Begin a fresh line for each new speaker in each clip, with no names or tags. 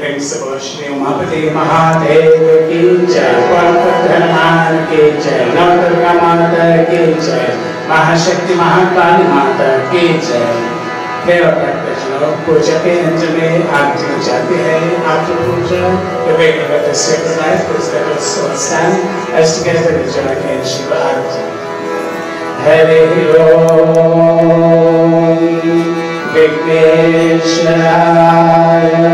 श्री उमापति महादेव की जय, हनुमान की जय, नवदुर्गा माता की जय, महाशक्ति महाकाली माता की जय। पूजा के अंत में आरती हो जाती है। After puja, the waking of the sacred life, please let us all stand as together we join in Shiva Arati. Hare Om Vigneshwaraya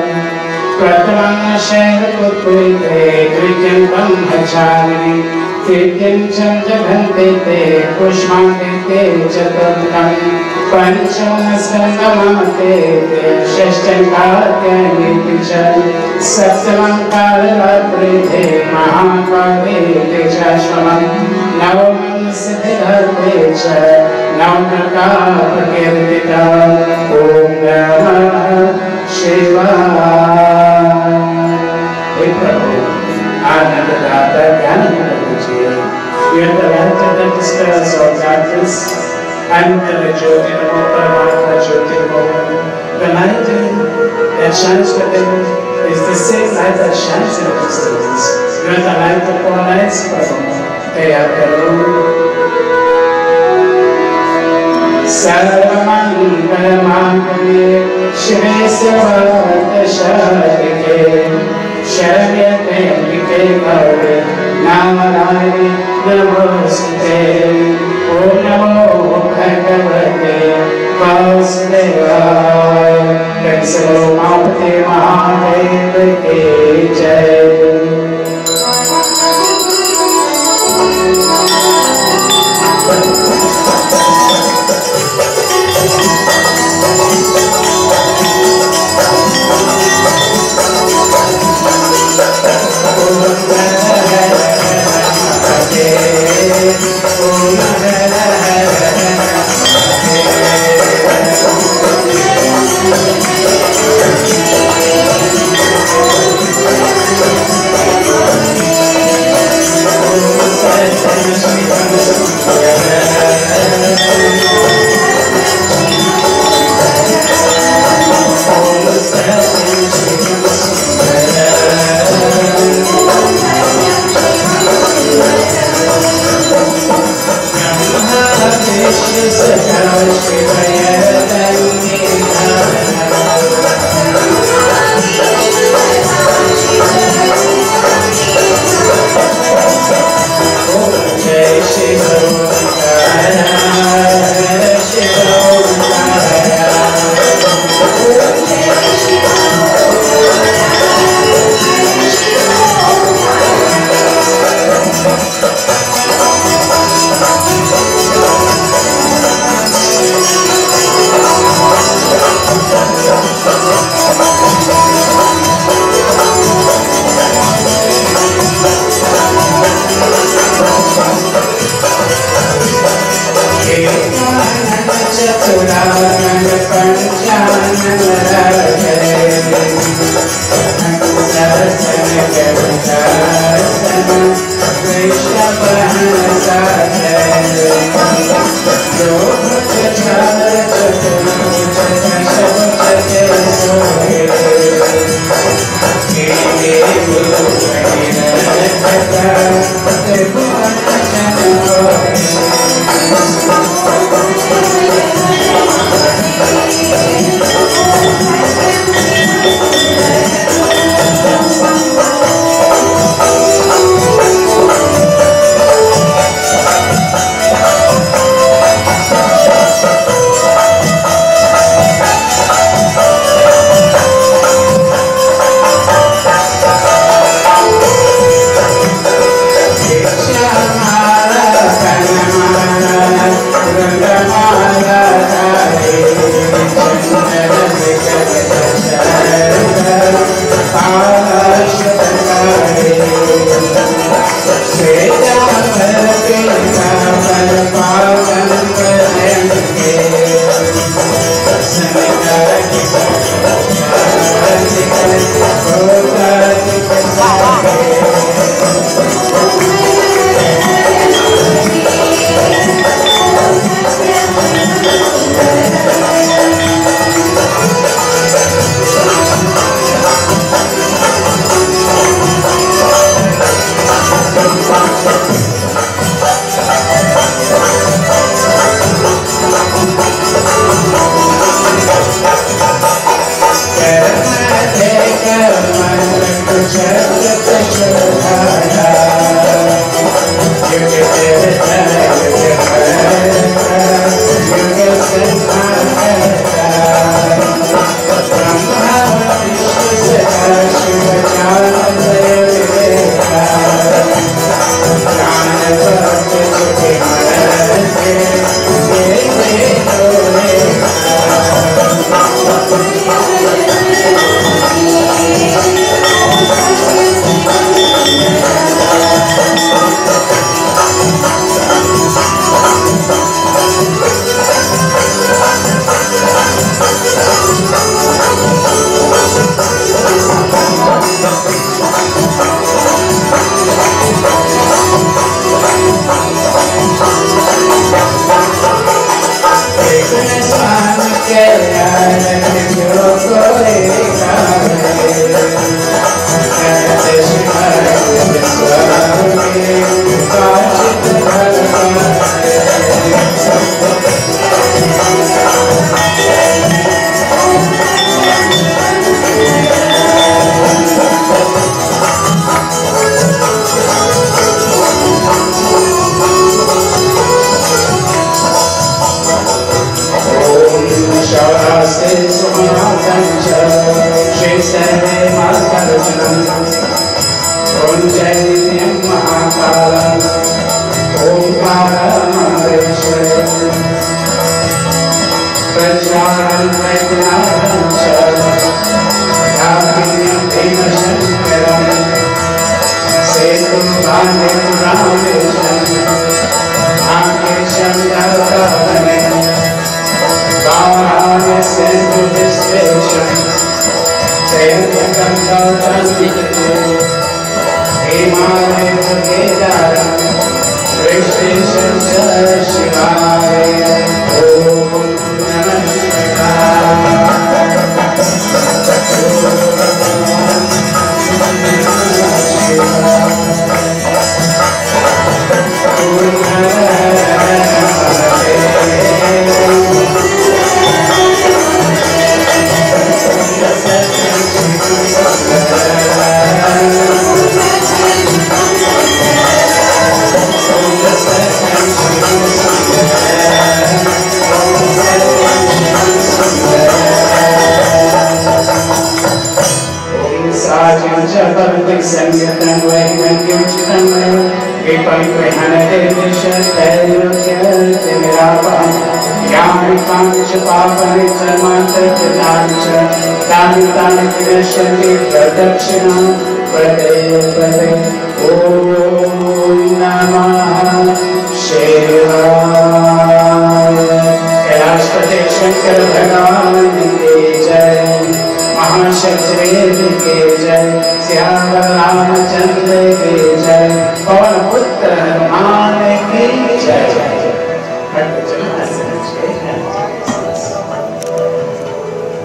Prathamam Shankar-Purite Trityam Brahmacharine Trityam Chandra-Bhante Pushmante Chaturtham Pancham Skandamate Shashtam Katyayate Saptamam Kalaratrite Mahakale Shashvalam Navamam Siddharte Navnakapakirtita Om Namah Shivaya। Hey Prabhu, Anandadata Jnanamurti, you are the light that dispels all darkness, and the Jyoti Namo Paramatma Jyoti Namo. The light that shines within is the same light that shines in the distance. You are the light of all lights, Prabhu. Teya Prabhu. Sarvamangala-mangale Shive Sarvata-sharike Sharyate-ambike Gauri Namarayani Namostate Om Namo Bhagavate Vasudevaya। Shri Umaपति Mahadev की जय।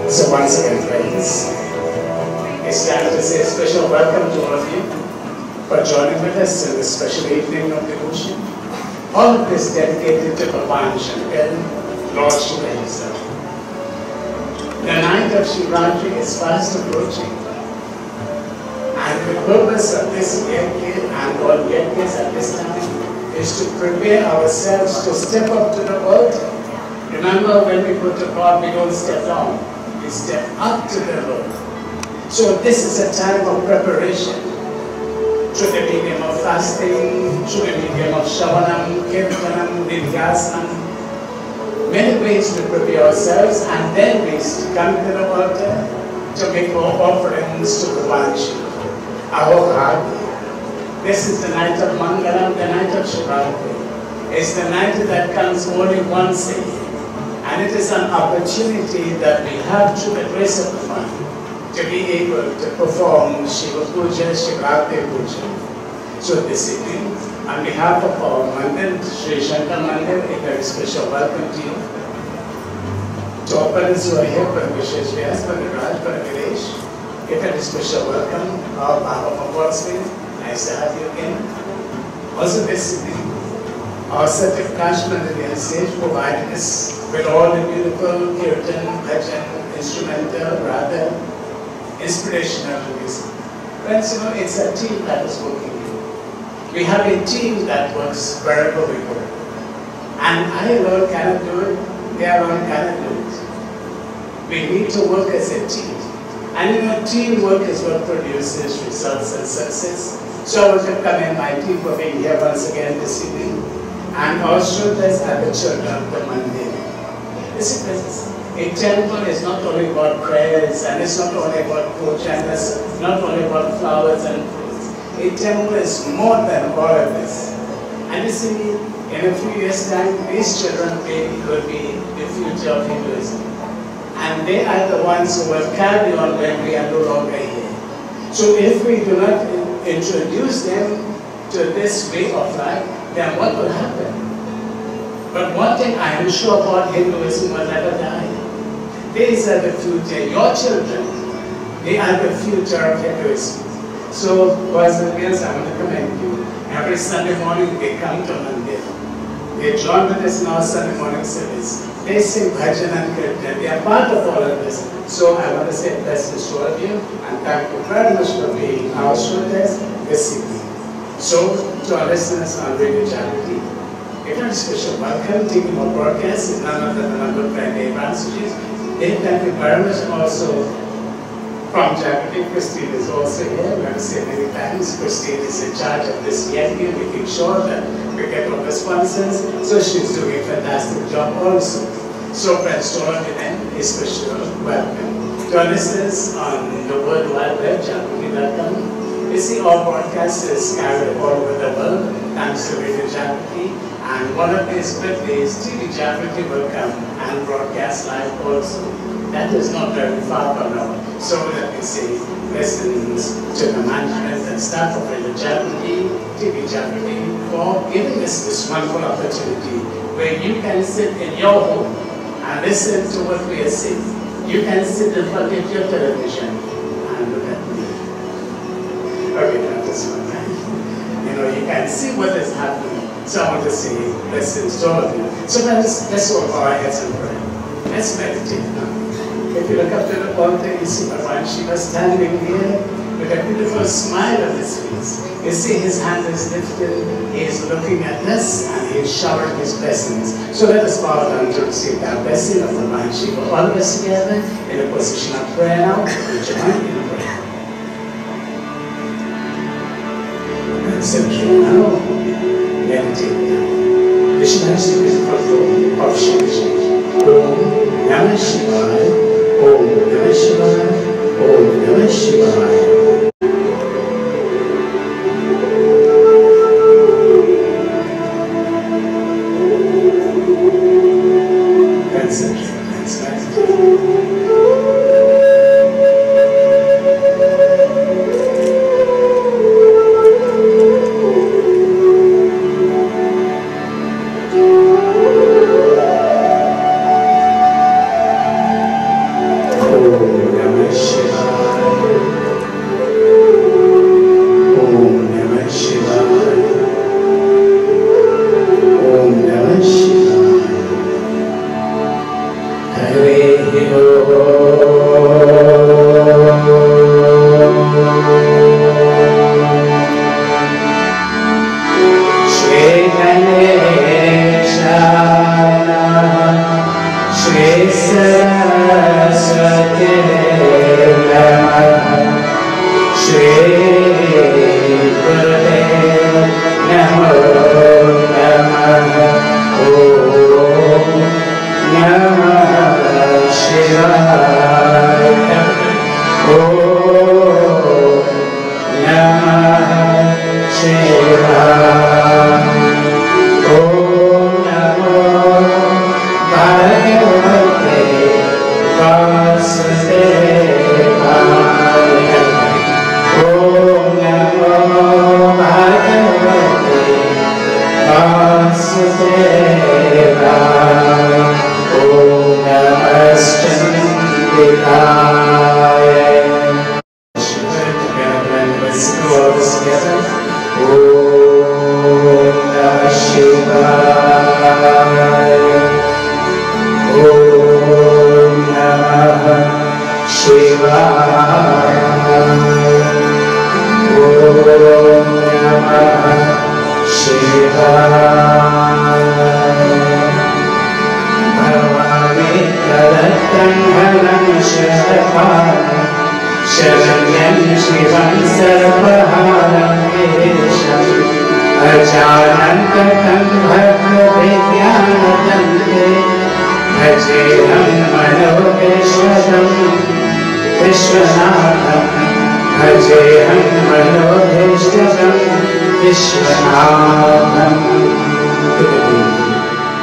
So once again, friends, it's time to say a special welcome to all of you for joining with us in this special evening of devotion. All of this dedicated to Bhagavan Shankar, Lord Shiva himself. The night of Shivratri is fast approaching, and the purpose of this yajna and all yajnas at this time is to prepare ourselves to step up to the altar. Remember, when we put the pot, we don't step down, we step up to the Lord. So this is a time of preparation through the medium of fasting, through the medium of Shavanam, Kirtanam, Nidhyasanam. Many ways to prepare ourselves, and then we come to the altar to make our offerings to Bhagavan Shiva. Our heart. This is the night of Mangalam, the night of Shivratri. It's the night that comes only once a year. And it is an opportunity that we have through the grace of the Father to be able to perform Shiva Puja, Shivratri Puja. So this evening, on behalf of our Mandir, Shree Shankar Mandir, a very special welcome to you. To our parents who are here, Pundit Vyas, Pundit Viresh, a very special welcome. Our Baba Maboswin, nice to have you again. Also this evening, our set of Mandir stage provided us with all the beautiful kirtan, bhajan, instrumental, rather inspirational music. Friends, you know, it's a team that is working here. We have a team that works wherever we go. And I alone cannot do it, they alone cannot do it. We need to work as a team. And you know, teamwork is what produces results and success. So I want to commend my team for being here once again this evening. And also as the children of the Mandir. Listen, a temple is not only about prayers, and it's not only about puja, and it's not only about flowers and fruits. A temple is more than all of this. And you see, in a few years' time, these children will be the future of Hinduism. And they are the ones who will carry on when we are no longer here. So if we do not introduce them to this way of life, then what will happen? But one thing I am sure about, Hinduism will never die. These are the future, your children, they are the future of Hinduism. So, boys and girls, I want to commend you. Every Sunday morning they come to Mandir. They join with us in our Sunday morning service. They sing bhajan and kirtan. They are part of all of this. So I want to say blessings to all of you, and thank you very much for being our students this evening. So, to our listeners on Radio Charity, a very special welcome. Taking our broadcast is none other than our good friend Abraham Sujit. They thank you very much also from Japanese. Christine is also here. I'm going to say many thanks. Christine is in charge of this Yankee, making sure that we get all the sponsors. So she's doing a fantastic job also. So friends, to all of them, a special welcome. To our listeners on the World Wide Web, Japanese.com. You see, all broadcasts is carried all over the world, thanks to Radio Japanese. And one of these birthdays, TV Japanese will come and broadcast live also. That is not very far from now. So let me say lessons to the management and staff of Radio Japanese, TV Japanese, for giving us this wonderful opportunity where you can sit in your home and listen to what we are saying. You can sit in front of your television and look at me. Okay, not this one. You know, you can see what is happening. So I want to say lessons to all of you. So let's all bow our heads and pray. Let's meditate now. If you look up to the altar, you see Bhagavan Shiva standing here with a beautiful smile on his face. You see his hand is lifted, he is looking at us and he is showering his blessings. So let us bow down to receive that blessing of Bhagavan Shiva. All of us together in a position of prayer now. We join in prayer. And simply now, meditate now. Krishna is the beautiful form of Shiva. Om Namah Shivaya. Om Namah Shivaya. Om Namah Shivaya.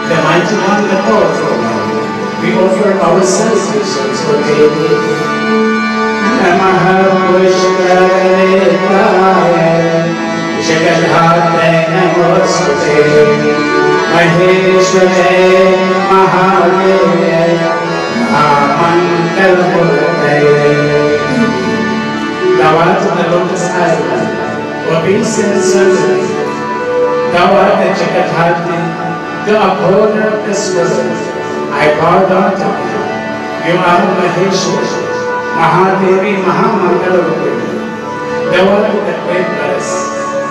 The mighty one, the powerful one, we offer our salutations for Devi. Namaha Pushkaralekaya Jagadhate Namostate Maheshware Mahadeve Mahamangalmurte. Thou art the lotus island, obeisance certainly. Thou art the Jagadhate, the upholder of this world. I bow down to you. You are Maheshwara, Mahadevi, Mahamangalmurte. Thou art the great goddess,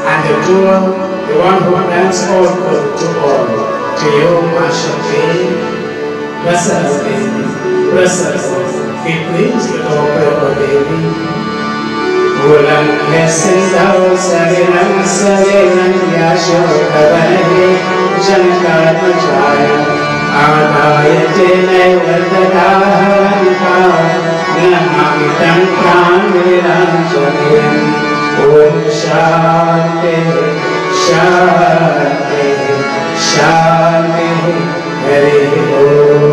and the doer, the one who grants all good to all. To you, Mashakti, Prasad Devi, Prasad, be pleased with all prayer, Devi. Ulam Yasindao Sarinam Sarinam Yashodavane Shankar Mandir Adayate Naivatadaharanka Namamitam Pramiram Janim Om Shanti Shanti Shanti Hari Om.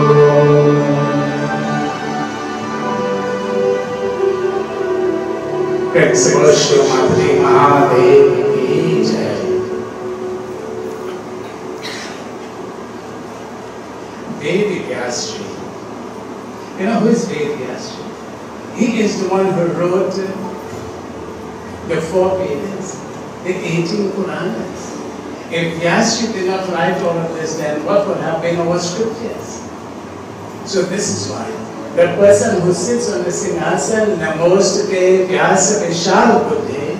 Principal Shrimati Mahadev ki Jai. Devi Vyasji. You know who is Devi Vyasji? He is the one who wrote the 4 Vedas, the 18 Puranas. If Vyasji did not write all of this, then what would have been our scriptures? So this is why. The person who sits on the Singhasan, Namostute Vyasa Vishal Buddhe,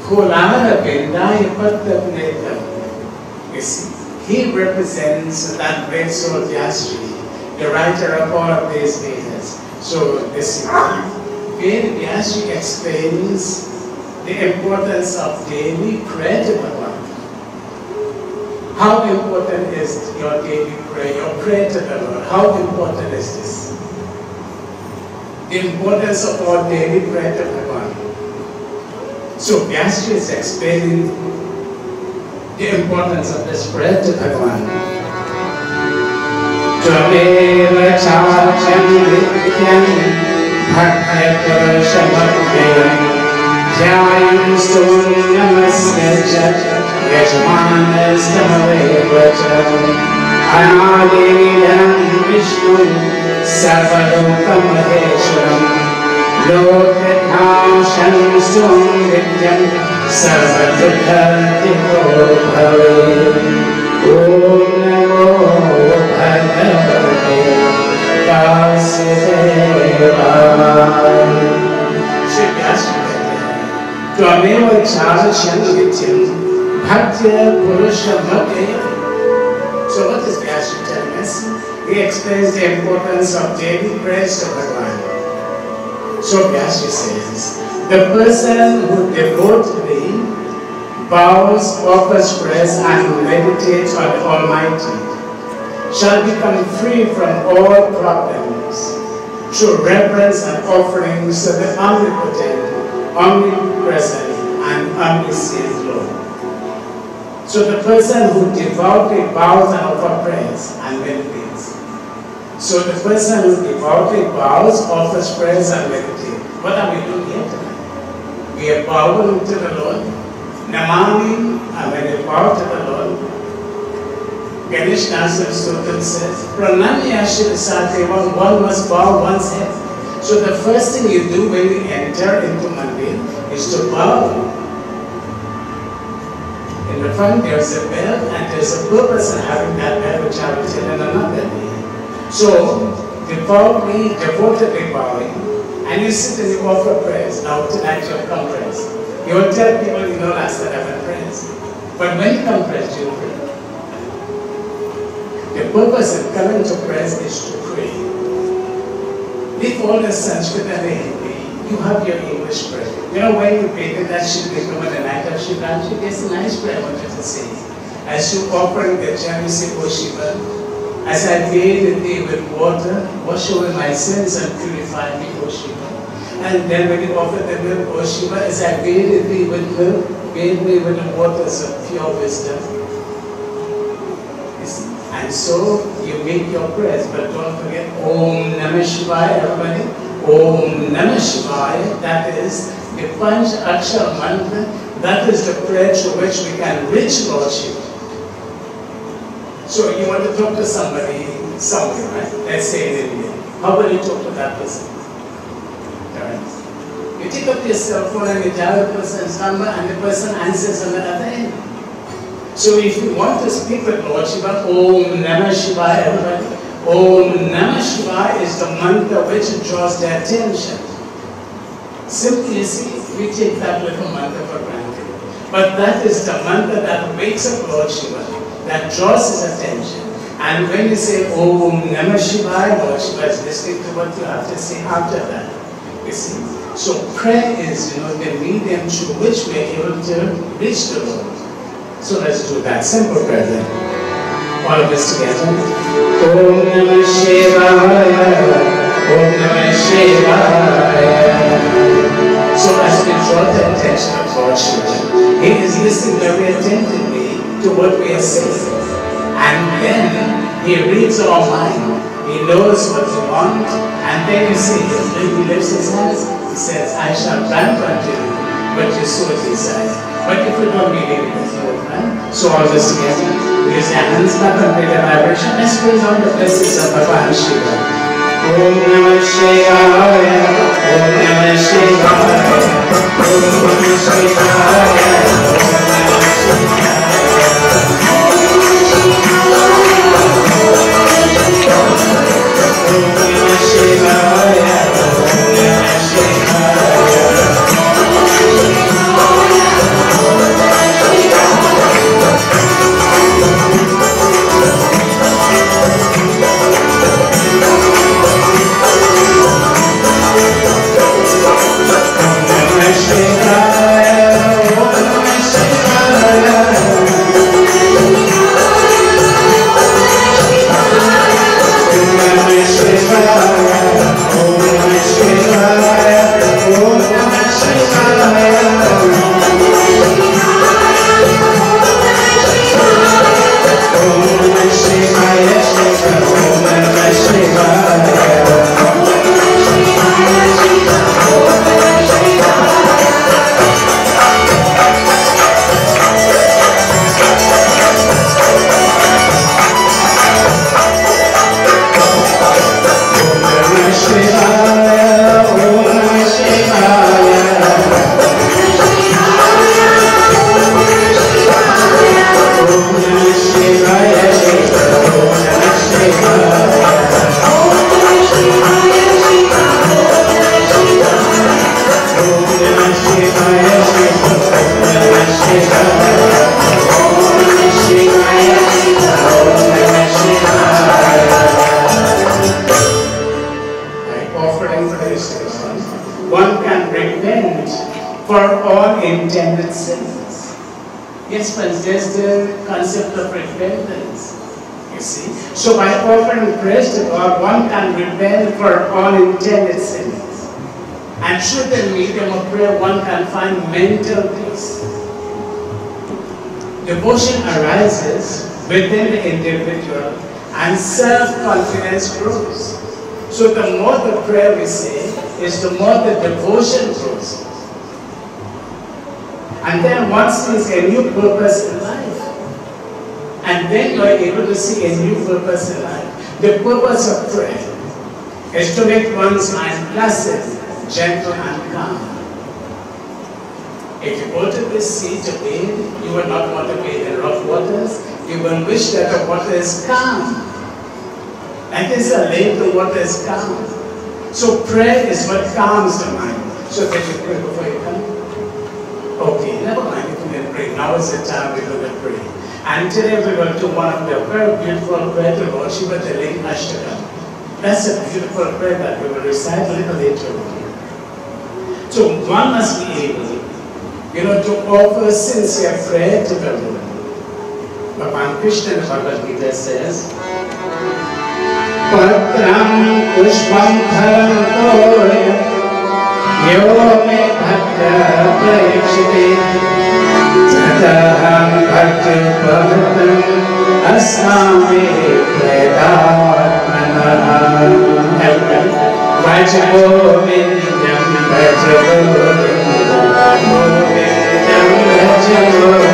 Kulara Bindaya Pattavnetam. You see, he represents that great soul Vyasji, the writer of all of these Vedas. So this Vyasji explains the importance of daily prayer to Bhagavan. How important is your daily prayer, your prayer to the Lord? How important is this? The importance of our daily prayer to Bhagavan. So Vyasji is explaining the importance of this prayer to Bhagavan. Tvameva chacham nityam bhaktya purushamakayam dhyayam sunyamasya chat yajmanastamavevacham anadidam vishnu sarvadokam maheshwaram lokathamsham sumvidyam sarvadukhatiko bhave Om Namo Bhagavate Vasudevaya. Shri Vyasji Tvameva Charachan Nityam Bhaktya Purusha Bhakya. So what is Vyasji telling us? He explains the importance of daily prayers to Bhagavan. So Vyasji says, the person who devotedly bows, offers prayers and meditates on the Almighty shall become free from all problems through reverence and offerings to the omnipotent, omnipresent and omniscient Lord. So the person who devoutly bows and offers prayers and meditates. So the person who devoutly bows, offers prayers and meditates. What are we doing here tonight? We are bowing to the Lord. Namami, and when they bow to the Lord, Ganesh Nasir Stotan says, Pranamya Shivasatevam, one must bow one's head. So the first thing you do when you enter into Mandir is to bow. In the front there's a bell and there's a purpose in having that bell which I will tell in another day. So, devotedly bowing, and you sit and you offer prayers. Now tonight you have come prayers. You will tell people, you know, last night I've had prayers. But when you come prayers, you pray. The purpose of coming to prayers is to pray. Leave all the Sanskrit and the Hindi. You have your English prayer. You know, when you pray that Shiv Puraan the night of Shivraji, there's a nice prayer I want you to say. As you offering the jam, you say, O Shiva, as I bathe thee with water, wash away my sins and purify me, O Shiva. And then when you offer the milk, O Shiva, as I bathe thee with milk, bathe me with the waters of pure wisdom. And so you make your prayers, but don't forget Om Namah Shivaya, everybody. Om Namah Shivaya, that is the Panch Akshar mantra, that is the prayer through which we can reach Lord Shiva. So you want to talk to somebody somewhere, right? Let's say in India. How will you talk to that person? Right? You take up your cell phone and you dial the person's number and the person answers on the other end. So if you want to speak with Lord Shiva, Om Namah Shivaya, everybody. Om Namah Shivaya is the mantra which draws their attention. Simply, you see, we take that little mantra for granted. But that is the mantra that wakes up Lord Shiva, that draws his attention. And when you say Om Namah Shivaya, Lord Shiva is listening to what you have to say after that. You see? So prayer is, the medium through which we are able to reach the Lord. So let's do that simple prayer then. All of us together. Om Namah Shivaya, Om Namah Shivaya. So as we draw the attention of Lord Shiva, He is listening very attentively to what we are saying. And then He reads our mind. He knows what we want. And then you see, He lifts His hands. He says, I shall grant unto you what you so desire. But if we don't believe it, there's no plan. So all this together, raise your hands back and make a vibration. Let's bring on the blessings of Bhagavan Shiva. Om Namah Shivaya, Om Namah Shivaya, Om Namah Shivaya, Om Namah Shivaya, Om Namah intended sins. Yes, but there's the concept of repentance, you see. So by offering praise to God, one can repent for all intended sins. And through the medium of prayer, one can find mental peace. Devotion arises within the individual and self-confidence grows. So the more the prayer we say, is the more the devotion grows. And then one sees a new purpose in life. And then you are able to see a new purpose in life. The purpose of prayer is to make one's mind placid, gentle and calm. If you go to the sea to bathe, you will not want to bathe in rough waters. You will wish that the water is calm. And this is a lake, the water is calm. So prayer is what calms the mind. So that you pray before you come. Okay, never mind if you can pray. Now is the time we're going to pray. And today we're going to do one of the very beautiful prayers to Lord Shiva, the Lake Ashtakam. That's a beautiful prayer that we will recite a little later on. So one must be able, to offer sincere prayer to the Lord. Bhagavan Krishna in the Bhagavad Gita says, Patram pushpam dharam toya yo me bhakta prayakshite tataham bhakti bhaktam asami predatmana Vajago vindam vajago vindam vajago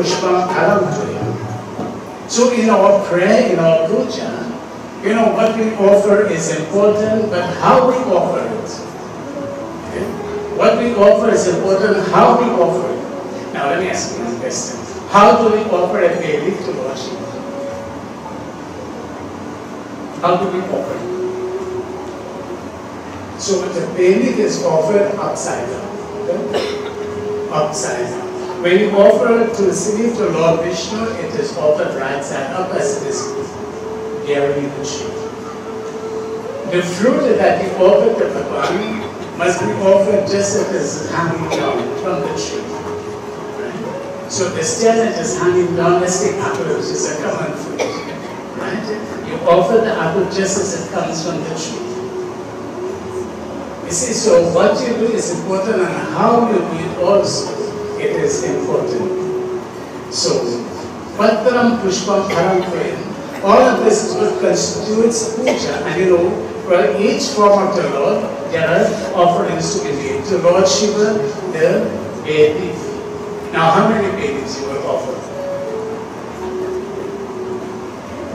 pushpam phalam tuyam. So in our prayer, in our puja, what we offer is important, but how we offer it. Okay? What we offer is important, how we offer it. Now let me ask you one question. How do we offer a baby to Lord Shiva? How do we offer it? So the baby is offered upside down. Okay? Upside down. When you offer to Sri to Lord Vishnu, it is offered right side up as it is bearing the tree. The fruit that you offer to Bhagwan must be offered just as it is hanging down from the tree. Right? So the stem that is hanging down, let's take apple, which is a common fruit. Right? You offer the apple just as it comes from the tree. You see, so what you do is important, and how you do it also, it is important. So, Patram Pushpam Param Prayam, all of this is what constitutes puja. And for each form of the Lord, there are offerings to be made. To Lord Shiva, the baby. Now, how many babies you will offer?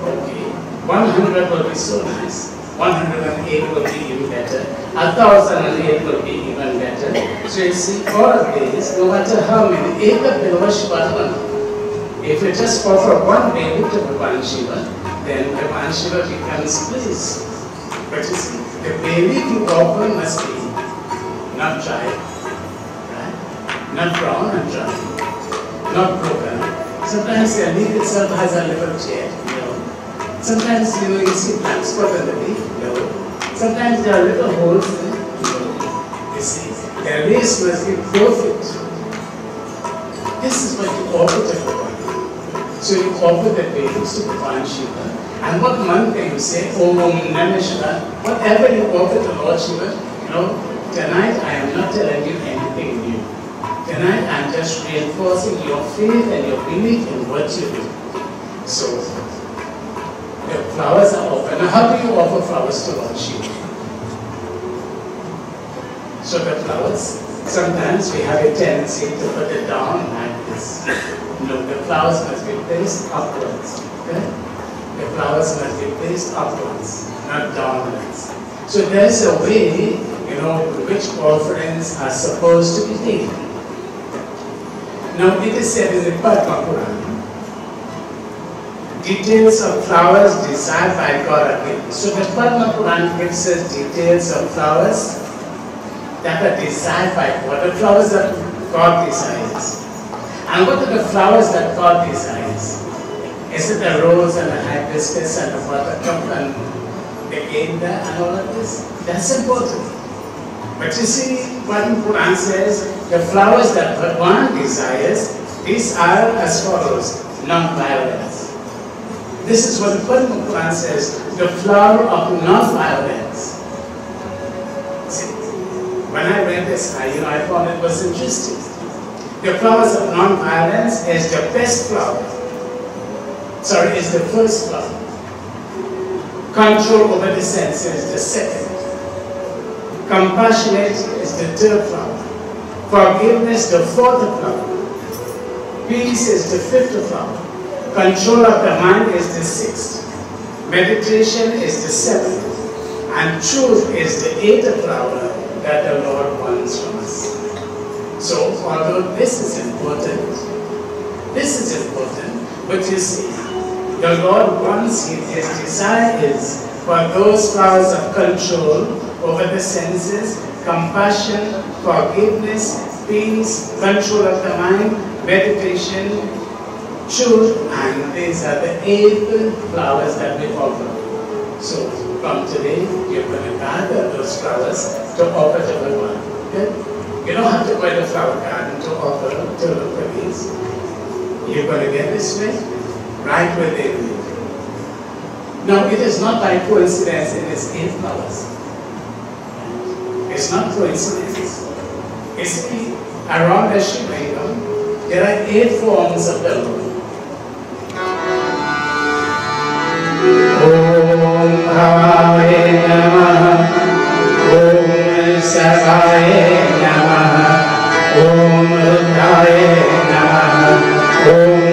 Okay, 100 will be so nice. 108 will be even better. 1008 will be even better. So you see, all of these, no matter how many, if you just offer one baby to Bhagwan Shiva, then Bhagwan Shiva becomes pleased. But you see, the baby you offer must be not dry, right? Not brown and dry, not broken. Sometimes the leaf itself has a little tear. Sometimes, you see black spot on the leaf, Sometimes there are little holes in it, You see, the race must be perfect. This is what you offer to Bhagwan. So you offer the babies to Bhagwan Shiva. And what mantra you say, Om Namah Shiva, whatever you offer to Lord Shiva, tonight I am not telling you anything new. Tonight I am just reinforcing your faith and your belief in what you do. So, the flowers are offered. Now, how do you offer flowers to Lord Shiva? So the flowers, sometimes we have a tendency to put it down like this. No, the flowers must be placed upwards. Okay? The flowers must be placed upwards, not downwards. So there's a way, which offerings are supposed to be taken. Now, it is said in the Padma Purana, details of flowers desired by God are given. So the Padma Purana gives us details of flowers that are desired by God, the flowers that God desires. And what are the flowers that God desires? Is it the rose and the hibiscus and the buttercup and the gainda and all of this? That's important. But you see, Padma Purana says, the flowers that Bhagwan desires, these are as follows, non-violence. This is what the Padma Purana says, the flower of non-violence. See, when I read this, I thought it was interesting. The flowers of non-violence is the best flower. Sorry, is the first flower. Control over the senses, the second. Compassionate is the third flower. Forgiveness, the fourth flower. Peace is the fifth flower. Control of the mind is the sixth. Meditation is the seventh. And truth is the eighth flower that the Lord wants from us. So, although this is important, but you see, the Lord wants, His desire is for those flowers of control over the senses, compassion, forgiveness, peace, control of the mind, meditation, truth, and these are the 8 flowers that we offer. So, from today, you're going to gather those flowers to offer to Bhagwan. Okay? You don't have to go to the flower garden to offer, to look for these. You're going to get this way, right within you. Now, it is not by coincidence it is 8 flowers. It's not coincidence. You see, around the Shiva, there are 8 forms of the Lord. Om Bhavaye Namaha, Om Savaye Namaha, Om Rudraye Namaha, Om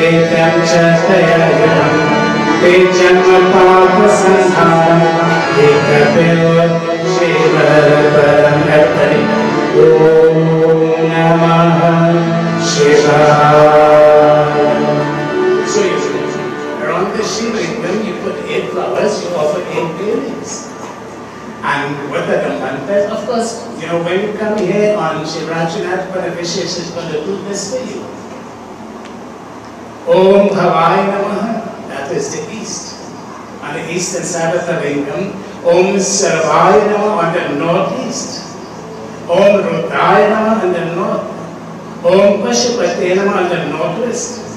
Etam Chatayayam Te Janmapapasandhanam Ekapil Shivaram Arpani Om Namah Shivaya. So you see, around the Shiva Lingam you put 8 flowers, you offer 8 pairings. And what are the mantras? Of course, you know, when you come here on Shivrajanath Paravishesh is going to do this for you. Om Bhavaya Namaha, that is the east. On the eastern side of the lingam. Om Sarvaya Namaha on the northeast. Om Rudraya Namaha on the north. Om Pashupate Namaha on the northwest.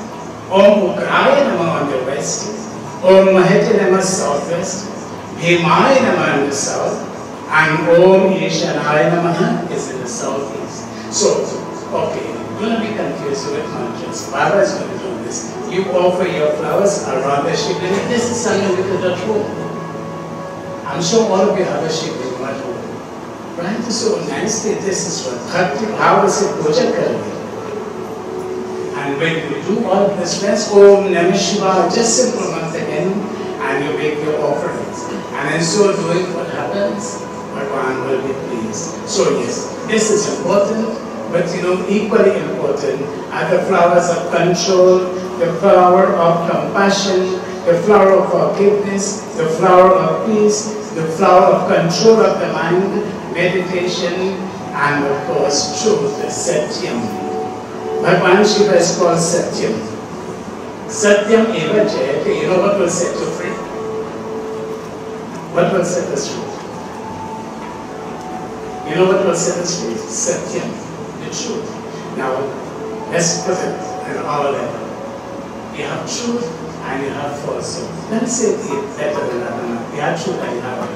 Om Ugraya Namaha on the west. Om Mahete Namaha southwest. Bhimaya Namaha in the south. And Om Ishanaya Namaha is in the southeast. So, okay, do not be confused with mantras. Baba is going to do this. You offer your flowers around the Shivling. This is something with the home. I'm sure all of you have a Shivling at home. Right? So nicely, this is what Bhakti Bhava se puja karve. And when you do all of this, let's Om Namah Shivaya, just simple once again, and you make your offerings. And in so doing, what happens? Bhagavan will be pleased. So yes, this is important, but you know, equally important are the flowers of control, the flower of compassion, the flower of forgiveness, the flower of peace, the flower of control of the mind, meditation, and of course truth, Satyam. Bhagavan Shiva is called Satyam. Satyam eva jayate. You know what will set you free? What will set us free? You know what will set us free? Satyam, the truth. Now, let's put it in our level. You have truth and you have falsehood. Let me say it better than that. You have truth and you have it.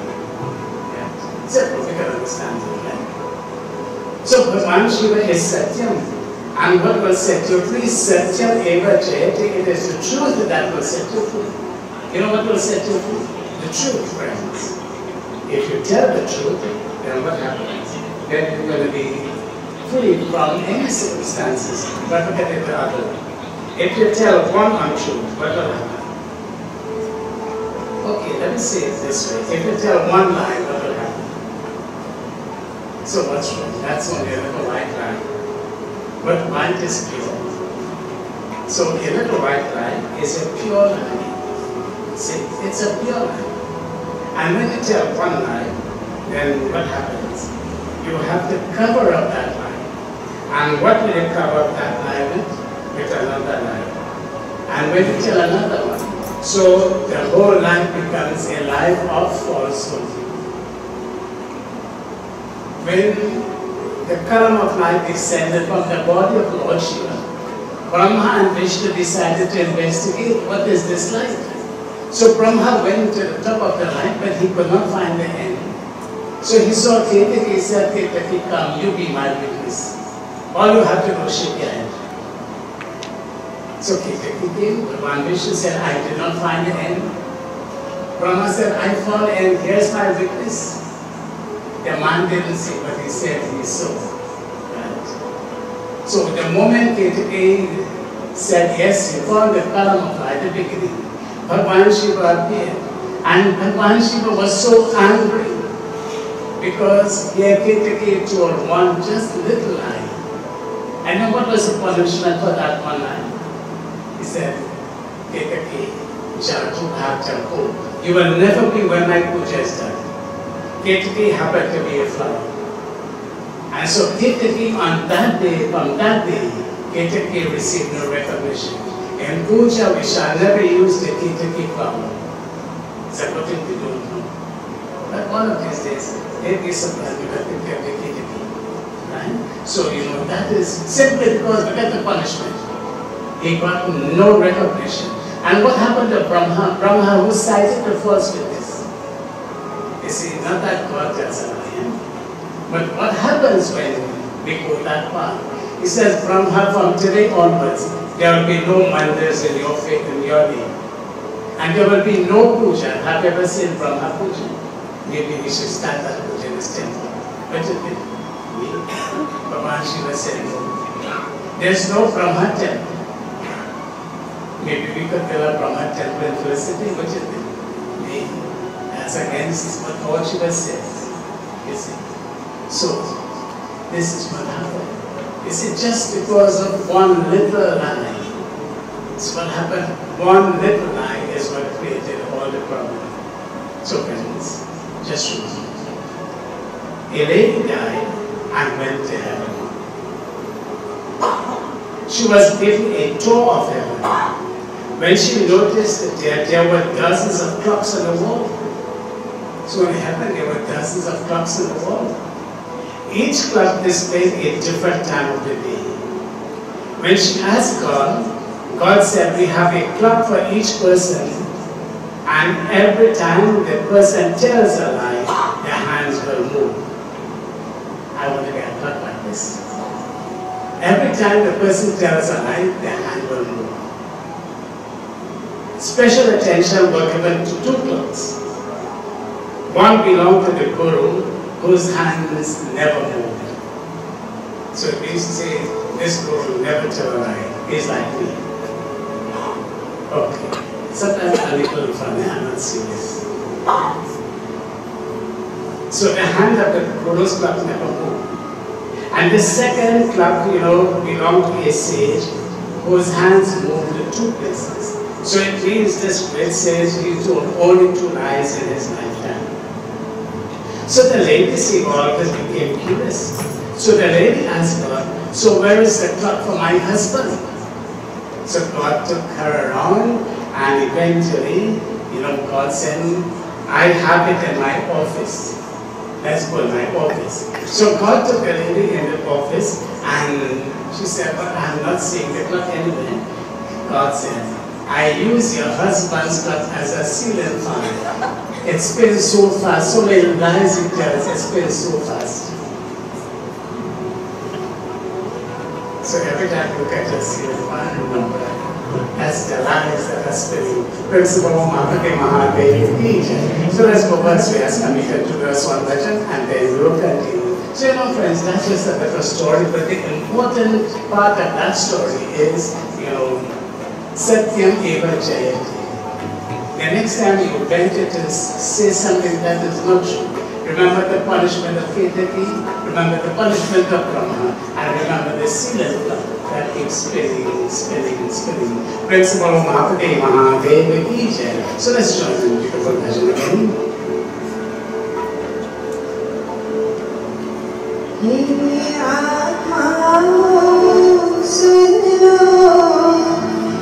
Yeah. Simple, we can understand it, right? So, Bhagavan Shiva is Satyam. And what will set you free? Satyam eva jayate. It is the truth that will set you free. You know what will set you free? The truth, friends. If you tell the truth, then what happens? Then you're going to be free from any circumstances. But look at it the other way. If you tell one untruth, what will happen? Okay, let me say it this way. If you tell one lie, what will happen? So what's wrong? That's only a little white lie. But white is pure. So a little white lie is a pure lie. See, it's a pure lie. And when you tell one lie, then what happens? You have to cover up that lie. And what will you cover up that lie with? With another lie. And when you tell another one, so the whole life becomes a life of falsehood. When the column of light descended from the body of Lord Shiva, Brahma and Vishnu decided to investigate what is this light. So Brahma went to the top of the light, but he could not find the end. So he saw Ketaki, he said, Ketaki, come, you be my witness. All you have to do is shake your hand. So Ketaki came, Bhagavan Vishnu said, I did not find the end. Brahma said, I found the end, here's my witness. The man didn't see, but he said he saw. Right? So the moment Ketaki said, yes, he found the column of light at the beginning, Bhagavan Shiva appeared. And Bhagavan Shiva was so angry because Ketaki told one just little lie. And then what was the punishment for that one lie? He said, Ketaki, you will never be when my puja is done. Ketaki happened to be a flower. And so Ketaki on that day, from that day, Ketaki received no recognition. In puja, we shall never use the Ketaki flower. It's a good thing we don't know. But one of these days, there is a plan to get the Ketaki. Right? So, you know, that is simply because look at the punishment. He got no recognition. And what happened to Brahma? Brahma, who cited the false witness. You see, not that God does allow him. But what happens when we go that far? He says, Brahma, from today onwards, there will be no mandirs in your faith, in your name. And there will be no puja. Have you ever seen Brahma puja? Maybe we should start that puja in this temple. But it did. Bhagavan Shiva said no. There's no Brahma temple. maybe we could build a Brahma temple in Felicity, which is maybe. That's against what Lord Shiva says. You see. So, this is what happened. You see, just because of one little lie, it's what happened. One little lie is what created all the problem. So, friends, just remember. A lady died and went to heaven. She was given a tour of heaven. When she noticed that there were dozens of clocks on the wall. So in heaven there were dozens of clocks on the wall. Each clock displayed a different time of the day. When she asked God, God said, we have a clock for each person, and every time the person tells a lie, their hands will move. I want to get a clock like this. Every time the person tells a lie, their hand will move. Special attention was given to two clocks. One belonged to the Guru, whose hands never moved. So it means to say, this Guru never tell a lie. He's like me. Okay. Sometimes a little funny, I'm not serious. So the hand of the Guru's clock never moved. And the second clock, belonged to a sage whose hands moved in two places. So it means this great sage, he told only two lies in his lifetime. So the lady, see, always became curious. So the lady asked God, so where is the clock for my husband? So God took her around, and eventually, God said, I have it in my office. Let's go in my office. So God took the lady in the office, and she said, but I'm not seeing the clock anywhere. God said, I use your husband's clock as a ceiling fan. It spins so fast, so many lies it tells, it spins so fast. So every time you look at your ceiling fan, remember, that's the lies that are spinning. Principle So let's go verse we ask and we can do verse 1 legend, and then we will continue. So friends, that's just a bit of story, but the important part of that story is, Satyam Eva Jayati. The next time you venture to say something that is not true, remember the punishment of Ketaki, remember the punishment of Brahma, and remember the ceiling that keeps spinning, spinning, spinning. Principle of Mahapade Mahadeva Ki Jai. So let's join in beautiful bhajan again.
Hey Atma sun lo,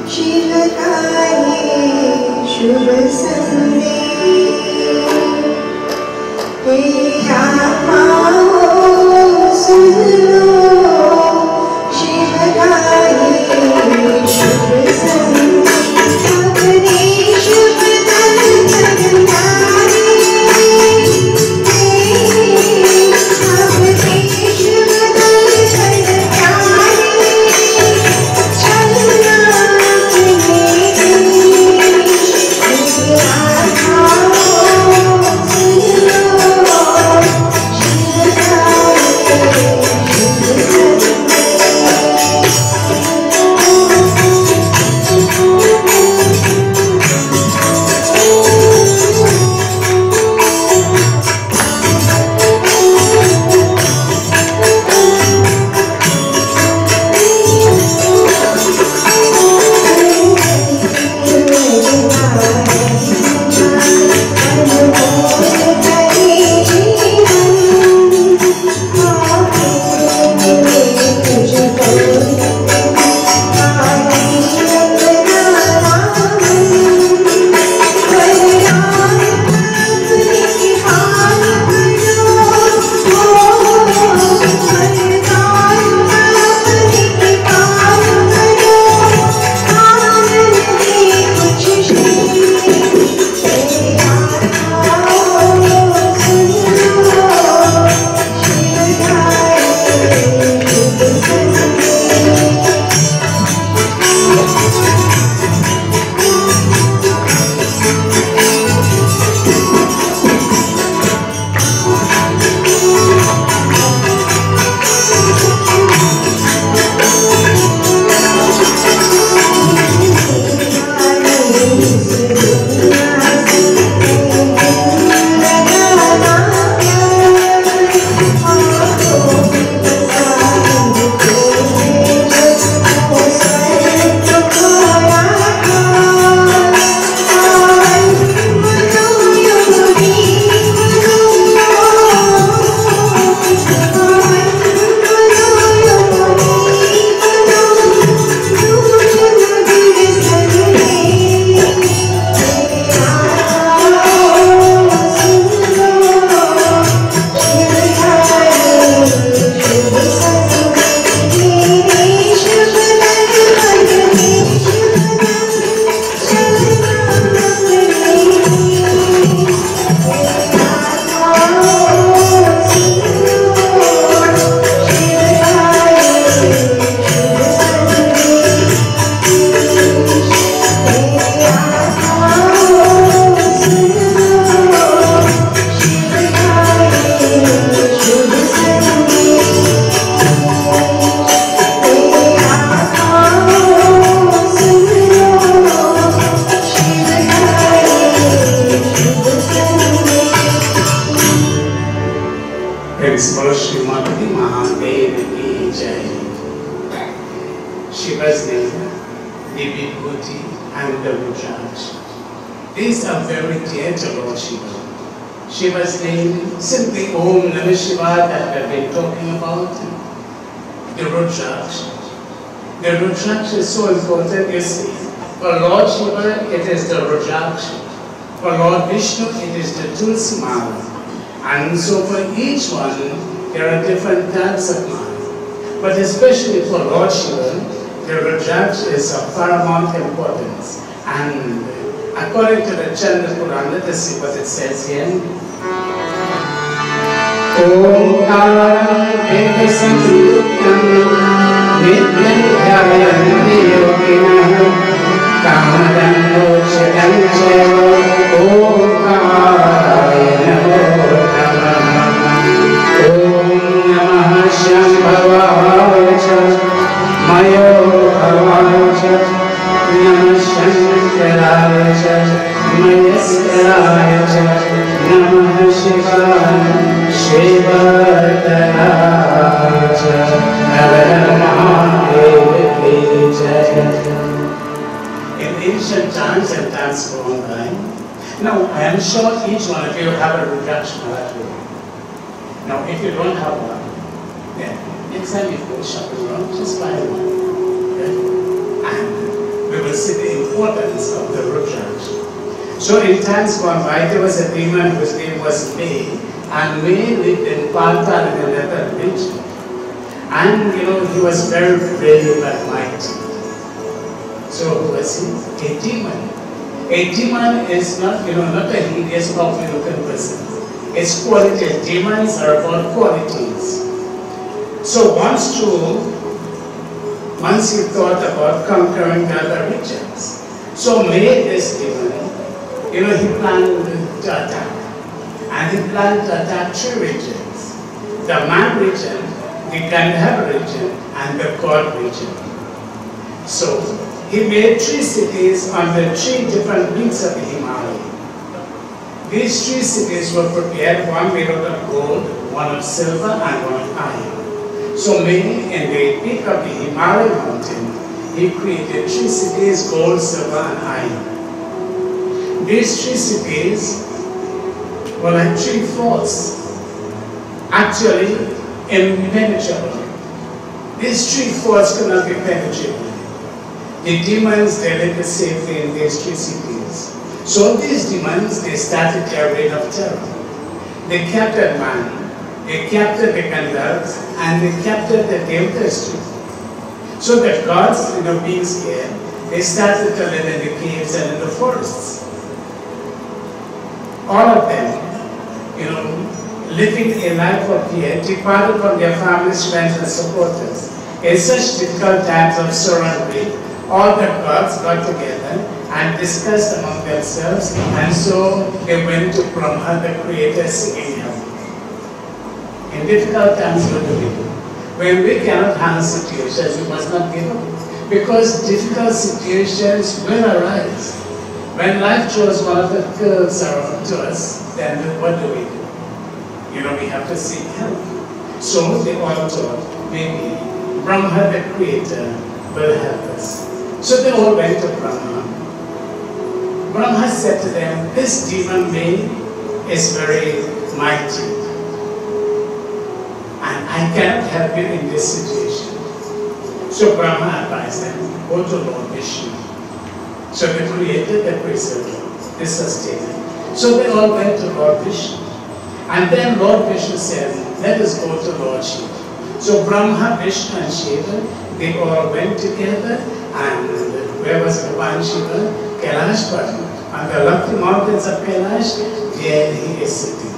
Shiv Kaaye Shubh Sandesh. Hey Atma sun lo, Shiv Kaaye Shubh Sandesh. Apne Shubh Dal Jagnaare. Hey, apne Shubh Dal Jagnaare.
deity and the Rudraksh. These are very dear to Lord Shiva. Shiva's name, simply Om Namah Shiva that we've been talking about. The Rudraksh. The Rudraksh is so important, you see. For Lord Shiva, it is the Rudraksh. For Lord Vishnu, it is the Tulsi Mala. And so for each one, there are different types of mala. But especially for Lord Shiva, the Rudraksh is of paramount importance. And according to the Shiv Puraan, let us see what it says here. Om Karam Eka Samyuktam Nityam Dhyayanti Yoginah Kamadam Mokshatam Cheva Om Karaya Namo Namah Om Namah Shambhavacha Mayo Bhavacha Namah Shankaracha Mayaskaraya Namah Shivaya Shivardhanacha in ancient times and times gone by. Now, I am sure each one of you have a Rudraksh mala at home. Now, if you don't have one, then next time you go shopping around, just buy one. Okay? And we will see the importance of the Rudraksh. So in times gone by, there was a demon whose name was May, and May lived in Pata in the nether region. And you know, he was very brave and mighty. So who was he? A demon. A demon is not, you know, not a hideous, ugly looking person. It's qualities. Demons are about qualities. So once he thought about conquering the other regions. So May, this demon, you know, he planned to attack. And he planned to attack 3 regions. The Man region, the Gandhar region, and the God region. So he made 3 cities on the 3 different peaks of the Himalaya. These 3 cities were prepared, one made out of gold, one of silver, and one of iron. So May, in the peak of the Himalaya mountain, he created 3 cities, gold, silver, and iron. These 3 cities were like 3 forts, actually impenetrable. These 3 forts could not be penetrated. The demons, they lived safely in these 3 cities. So these demons, they started their reign of terror. They captured man, they captured the Gandharvas, and they captured the Devatas too. So the gods, you know, being scared, they started to live in the caves and in the forests. All of them, you know, living a life of fear, departed from their families, friends, and supporters. In such difficult times of sorrow and grief, all the gods got together and discussed among themselves, and so they went to Brahma, the creator, seeking help. In difficult times, what do we do? When we cannot handle situations, we must not give up. Because difficult situations will arise. When life throws one of the curves around to us, then what do? You know, we have to seek help. So they all thought, maybe Brahma, the creator, will help us. So they all went to Brahma. Brahma said to them, this demon May is very mighty, and I cannot help you in this situation. So Brahma advised them, go to Lord Vishnu. So they created the preserver, the sustainer. So they all went to Lord Vishnu. And then Lord Vishnu said, let us go to Lord Shiva. So Brahma, Vishnu, and Shiva, they all went together. And where was Bhagwan Shiva? Kailash Parvat. On the lofty mountains of Kailash, there he is sitting.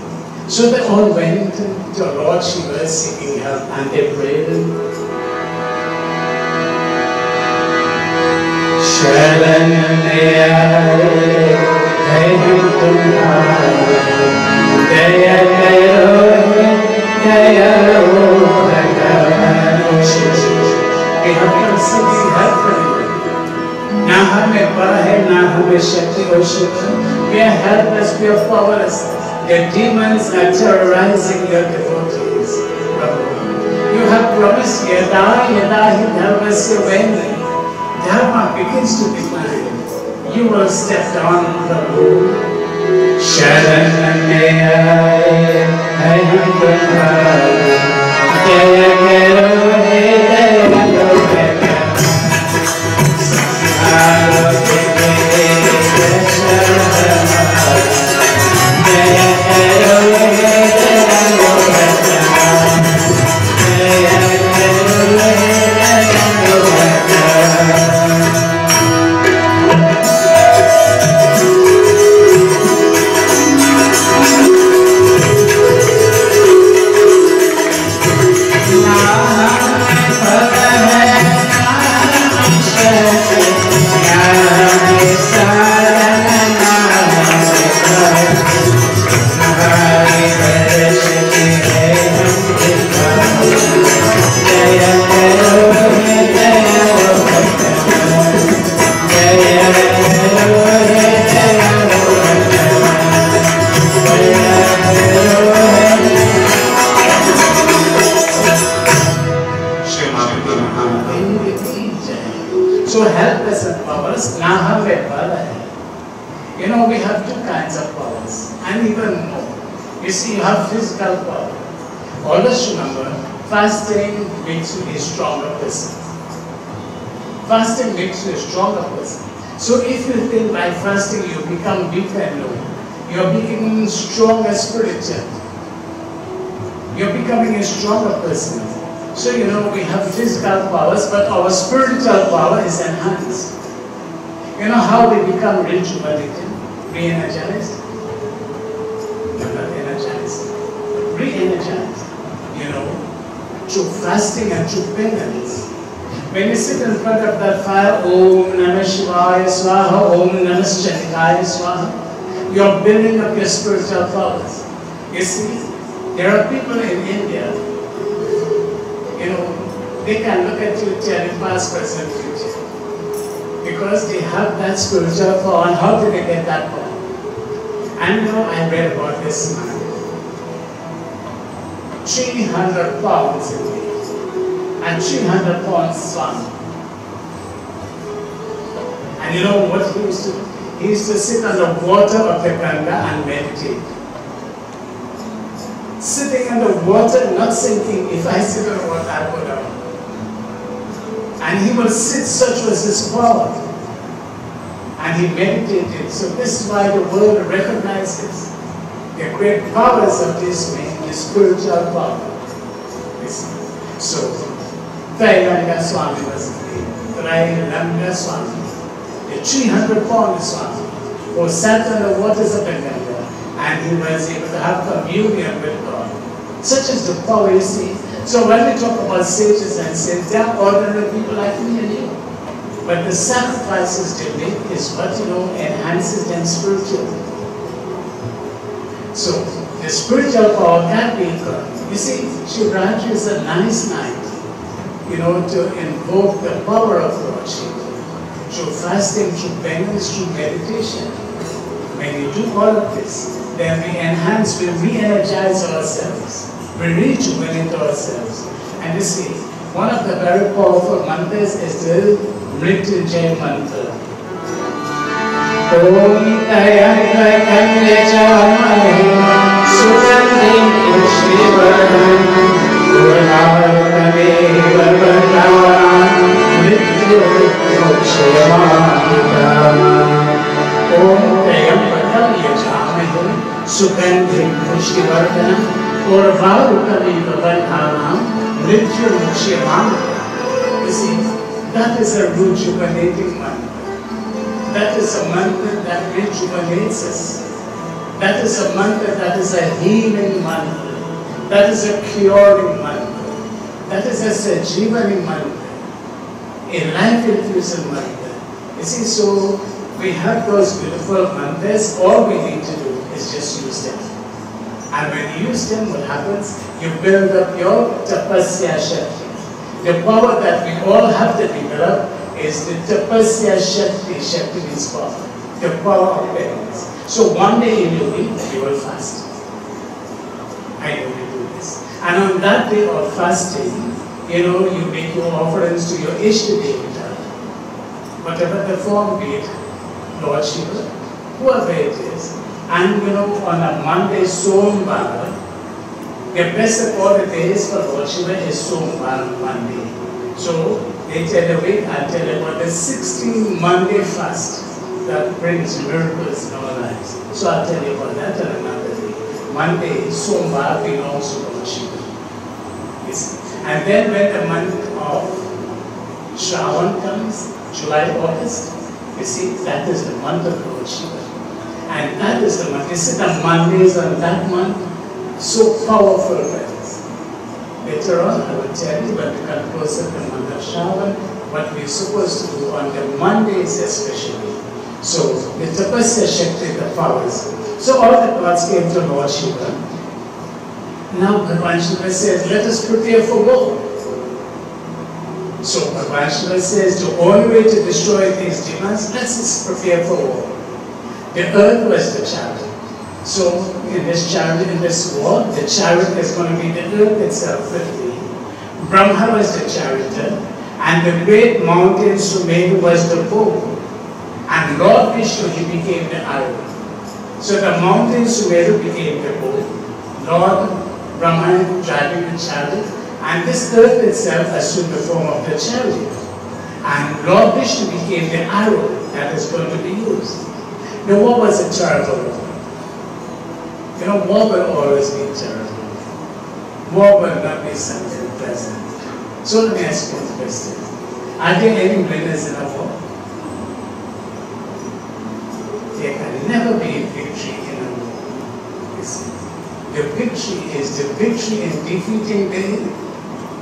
So they all went to Lord Shiva seeking help, and they prayed. We have come seeking help from you. Na hame bada hai, na hame shakti or shakti. We are helpless, we are powerless. The demons are terrorizing your devotees. You have promised yada yada hi dharmasya, when dharma begins to decline, you will step down the road. Sharanaya Jaya Karo He Jaya So help us and powers, Naham Vedvala. You know, we have two kinds of powers, and even more. You see, you have physical power. Always remember, fasting makes you a stronger person. Fasting makes you a stronger person. So if you think by fasting you become weak and low, you're becoming stronger spiritually. You're becoming a stronger person. So you know, we have physical powers, but our spiritual power is enhanced. You know how we become rejuvenated, re-energized? No, not energized. Re-energized. You know, through fasting and through penance. When you sit in front of that fire, Om Namah Shivaya Swaha, Om Namah Shankaya Swaha, you're building up your spiritual powers. You see, there are people in India, you know, they can look at you telling past, present, future. Because they have that spiritual power. And how did they get that power? And you know, I read about this man. 300 pounds in weight. And 300 pounds swung. And you know what he used to do? He used to sit on the water of the Ganga and meditate. Sitting in the water, not thinking, if I sit on the water, I'll go down. And he will sit, such was his power. And he meditated. So this is why the world recognizes the great powers of this man, the spiritual power. So, Vairanga Swami was his name. Vairanga Swami, the 300-pound Swami, who sat on the waters of the Ganga, and he was able to have communion with God. Such is the power, you see. So when we talk about sages and saints, they are ordinary people like me and you. But the sacrifices they make is what, you know, enhances them spiritually. So the spiritual power can be incurred. You see, Shivratri is a nice night, you know, to invoke the power of Lord Shiva. Through fasting, through penance, through meditation. When you do all of this, then we enhance, we re-energize ourselves. We rejuvenate ourselves. And you see, one of the very powerful mantras is the Mrityunjay mantra. Om Tayakakanya Chamahe Sugandhim Pushnivaram Purnavameva Vardhavam Mrityunjayamahikam Om Tayakakanya Chamahe Sugandhim Pushnivaram Purnavameva Vardhavam Mrityunjayamahikam. You see, that is a rejuvenating mantra. That is a mantra that rejuvenates us. That is a mantra that is a healing mantra. That is a curing mantra. That is a sajivaning mantra. A life-infusing mantra. You see, so we have those beautiful mantras. All we need to do is just use them. And when you use them, what happens? You build up your tapasya shakti. The power that we all have to develop is the tapasya shakti. Shakti means power. The power of penance. So one day in your week, you will fast. I know you do this. And on that day of fasting, you know, you make your offerings to your Ishta Devata. whatever the form be it, Lord Shiva, whoever it is. And on a Monday, Sombar, the best of all the days for Lord Shiva is Sombar, Monday. So they tell you, wait, I'll tell you about the 16 Monday fast that brings miracles in our lives. So I'll tell you about that on another day. Monday, Sombar belongs to Lord Shiva. And then when the month of Shravan comes, July, August, you see, that is the month of Lord Shiva. And that is the month. You see the Mondays on that month, so powerful, friends. Later on, I will tell you when we come closer to the month of Shravan, what we're supposed to do on the Mondays especially. So, the Tapasya Shakti, the powers. So all the gods came to Lord Shiva. Now Bhagavan Shiva says, let us prepare for war. So Bhagavan Shiva says, the only way to destroy these demons, let's just prepare for war. The earth was the chariot. So in this chariot, in this war, the chariot is going to be the earth itself with me. Brahma was the charioteer, and the great mountain Sumeru was the bow. And Lord Vishnu, he became the arrow. So the mountain Sumeru became the bow. Lord Brahma driving the chariot, and this earth itself assumed the form of the chariot. And Lord Vishnu became the arrow that is going to be used. The war was a terrible war. War will always be terrible. War will not be something pleasant. So let me ask you the question. Are there any winners in a war? There can never be victory in a war. You see, the victory is the victory in defeating the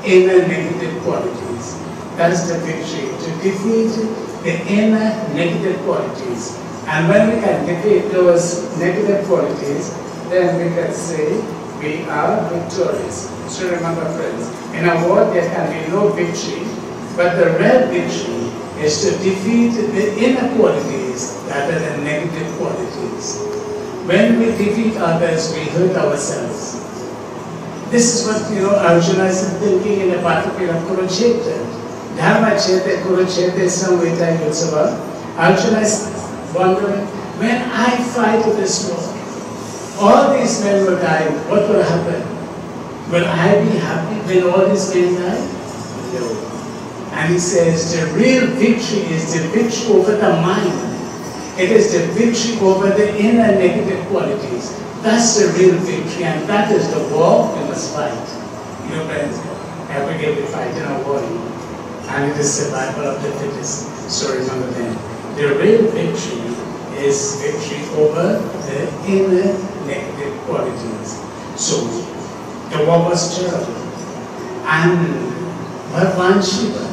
inner negative qualities. That is the victory, to defeat the inner negative qualities. And when we can defeat those negative qualities, then we can say we are victorious. So remember, friends, in a war there can be no victory, but the real victory is to defeat the inner qualities rather than negative qualities. When we defeat others, we hurt ourselves. This is what Arjuna is thinking in the battlefield of Kurukshetra. Dharma Cheta, Kurukshetra, Samvita, Yutsava. Arjuna is wondering, when I fight this war, all these men will die, what will happen? Will I be happy when all these men die? No. And he says, the real victory is the victory over the mind. It is the victory over the inner negative qualities. That's the real victory, and that is the war we must fight. Friends, every day we fight in a war, and it is survival of the fittest. So remember that. The real victory is victory over the inner negative qualities. So, the war was terrible. And Bhagavan Shiva,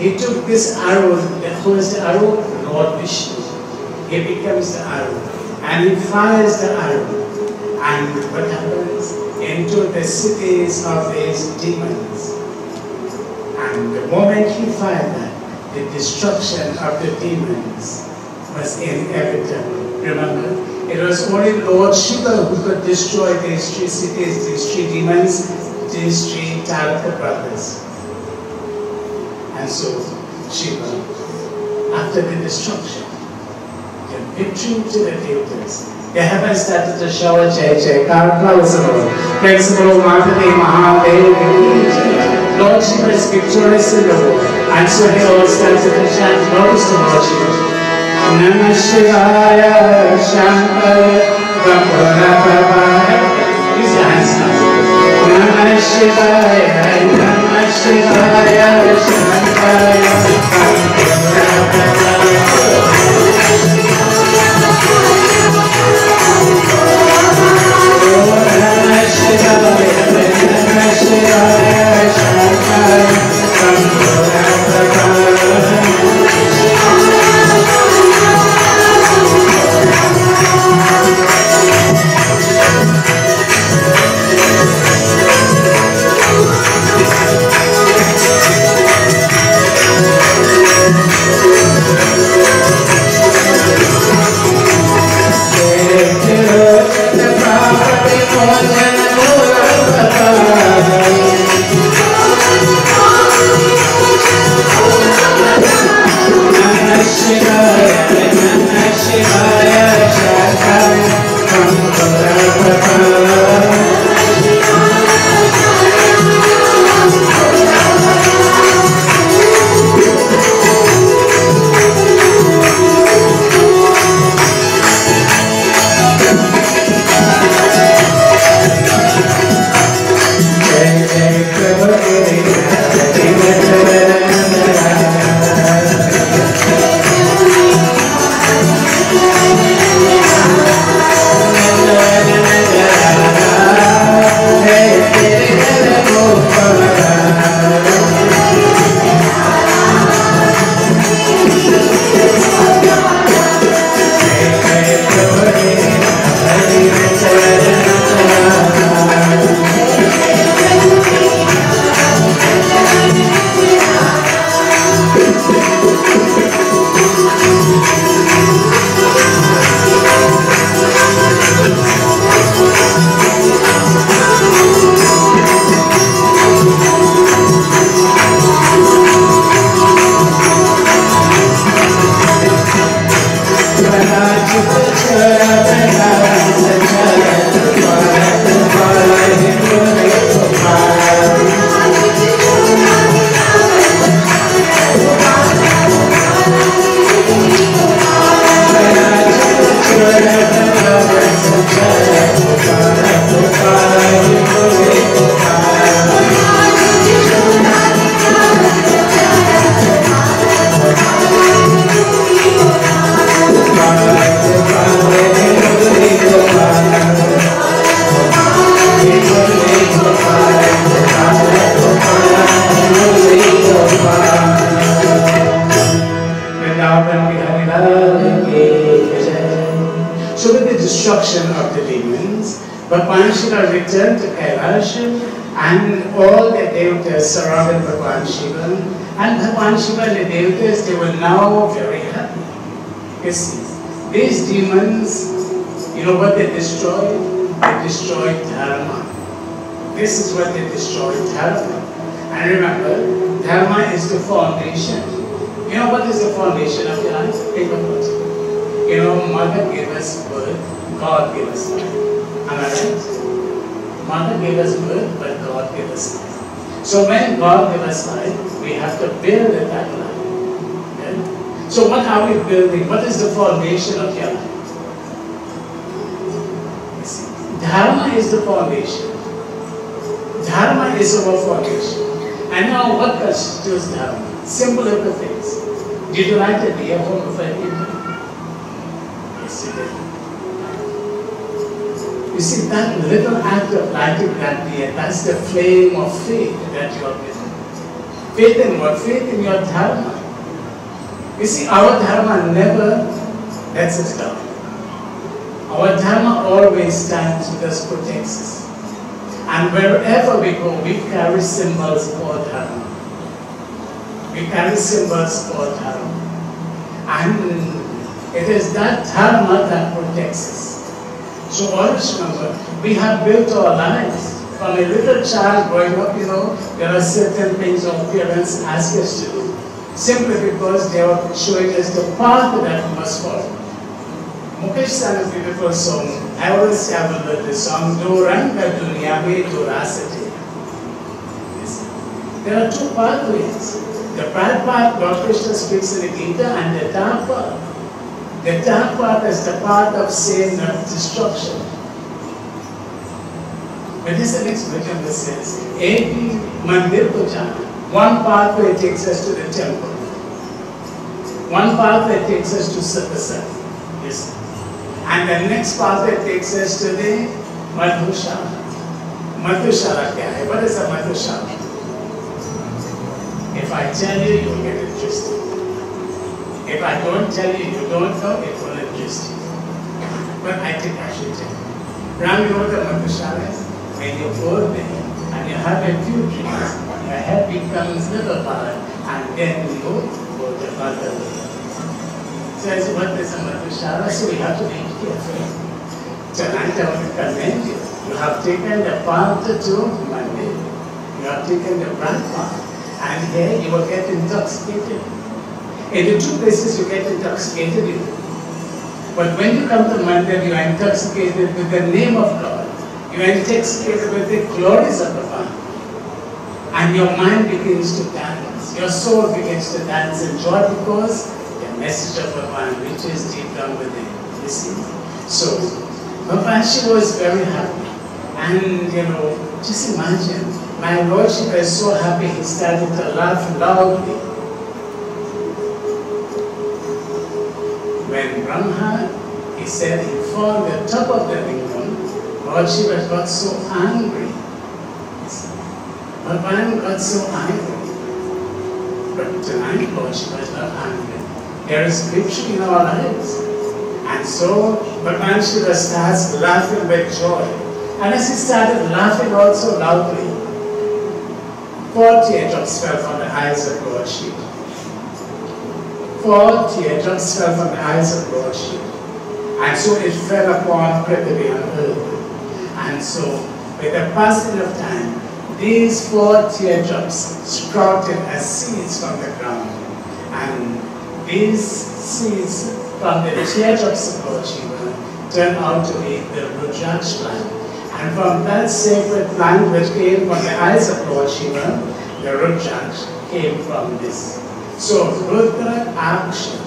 he took this arrow, who is the arrow? Lord Vishnu. He becomes the arrow. And he fires the arrow. And what happens? Into the cities of these demons. And the moment he fired that, the destruction of the demons was inevitable. Remember, it was only Lord Shiva who could destroy these three cities, these three demons, these three Taraka brothers. And so, Shiva, after the destruction, the victory to the devotees, the heavens started to shower Jai Jai Kar, praise the Lord, Madhuri Mahadev. Lord Shiva is victorious in the war, and so they all started to chant glories to Lord Shiva. Namah Shivaya Shankar Mandir. Use your hands now. Namah Shivaya, Namah Shivaya Shankar So with the destruction of the demons, Bhagwan Shiva returned to Kailash and all the devatas surrounded Bhagwan Shiva. And Bhagwan Shiva and the devatas, they were now very happy. You see, these demons, you know what they destroyed? They destroyed Dharma. This is what they destroyed, Dharma. And remember, Dharma is the foundation. You know what is the foundation of your life? Think about it. You know, Mother gave us birth, God gave us life. Am I right? Mother gave us birth, but God gave us life. So when God gave us life, we have to build that life. Okay? So what are we building? What is the foundation of your life? You see, Dharma is the foundation. Dharma is our foundation. And now what constitutes Dharma? Simple little things. Did you light a deer home before you came? Yes, you did. You see, that little act of lighting that deer, that's the flame of faith that you are building. Faith in what? Faith in your Dharma. You see, our Dharma never lets us down. Our Dharma always stands with us, protects us. And wherever we go, we carry symbols for Dharma. We carry symbols for Dharma. And it is that Dharma that protects us. So always remember, we have built our lives. From a little child growing up, you know, there are certain things our parents ask us to do. Simply because they are showing us the path that we must follow. Mukesh sang a beautiful song. I always have heard the song, Duranga Dunya Mein Durasati. There are two pathways. The bright path, Lord Krishna speaks in the Gita, and the dark path. The dark path is the path of sin and destruction. But this is the next version that says, Eki Mandir ko jana. One pathway takes us to the temple. One pathway takes us to Satsang. Yes. And the next pathway takes us to the Madhushala. Madhushala kya hai? What is a Madhushala? If I tell you, you will get interested. If I don't tell you, you don't know, it will interest you. But I think I should tell you. Ram, you know what the Madhushala is? When you go there and you have a few drinks, your head becomes little bad, and then you go to the Madhushala. So I said, what is a Madhushala? So we have to be careful. Tonight I want to commend you. You have taken the path to Mandir. You have taken the right path. And here you will get intoxicated. In the two places you get intoxicated. But when you come to Mandir, you are intoxicated with the name of God. You are intoxicated with the glories of the Father. And your mind begins to dance. Your soul begins to dance in joy because the message of Bhagavan reaches deep down within. You see? So, Bhagavan Shiva was very happy. And, you know, just imagine, my Lord Shiva is so happy he started to laugh loudly. When Brahma, he said he found the top of the lingam, Lord Shiva got so angry. Bhagavan got so angry. But tonight Lord Shiva is not angry. There is victory in our lives. And so Bhagavan Shiva starts laughing with joy. And as he started laughing also loudly, 4 teardrops fell from the eyes of Lord Shiva. 4 teardrops fell from the eyes of Lord Shiva. And so it fell upon Prithvi and earth. And so, with the passing of time, these 4 teardrops sprouted as seeds from the ground. And these seeds from the teardrops of Lord Shiva turned out to be the Rudraksh plant. And from that sacred plant which came from the eyes of Lord Shiva, the Rudraksh came from this. So Rudra Aksha.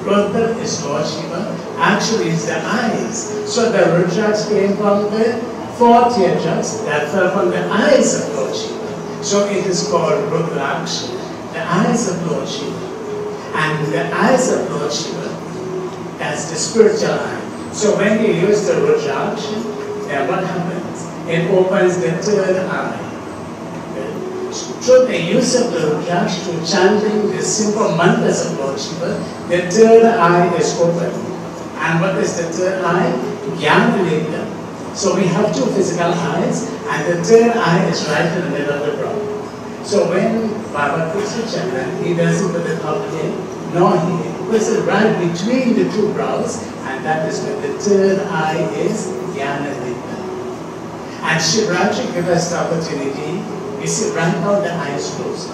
Rudra is Lord Shiva, actually is the eyes. So the Rudraksh came from the 4 teardrops that fell from the eyes of Lord Shiva. So it is called Rudraksh, the eyes of Lord Shiva. And the eyes of Lord Shiva, that's the spiritual eye. So when you use the Rudraksh, then what happens? It opens the 3rd eye. Through the use of the Rudraksh to chanting the simple mantras of Lord Shiva, the 3rd eye is open. And what is the third eye? Jnana. So we have two physical eyes, and the third eye is right in the middle of the brow. So when Baba puts the Chandran, he doesn't put it up here, nor here. He puts it right between the two brows, and that is where the third eye is Jnana. And Shivraj gives us the opportunity. You see, right now the eye is closed.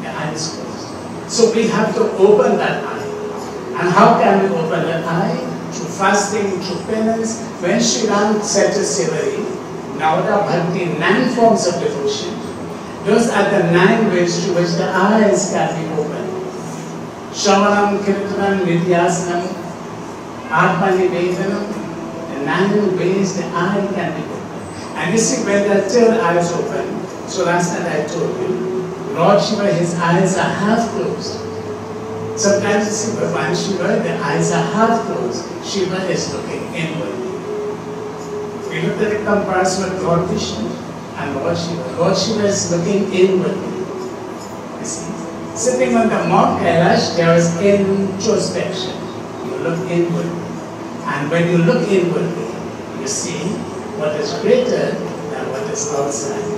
The eye is closed. So we have to open that eye. And how can we open that eye? Through fasting, through penance. When Shri Ram said to Sivari, Navada Bhakti, 9 forms of devotion. Those are the 9 ways through which the eyes can be opened. Shravanam, Kirtanam, Vidyasanam, Atmanivedanam. The 9 ways the eye can be opened. And you see, when the third eye is open, so last night I told you, Lord Shiva, his eyes are half closed. Sometimes you see Bhagwan Shiva, the eyes are half closed. Shiva is looking inwardly. We looked at the comparison with Lord Vishnu and Lord Shiva. Lord Shiva is looking inwardly. You see, sitting on the Mount Kailash, there is introspection. You look inwardly. And when you look inwardly, you see what is greater than what is outside.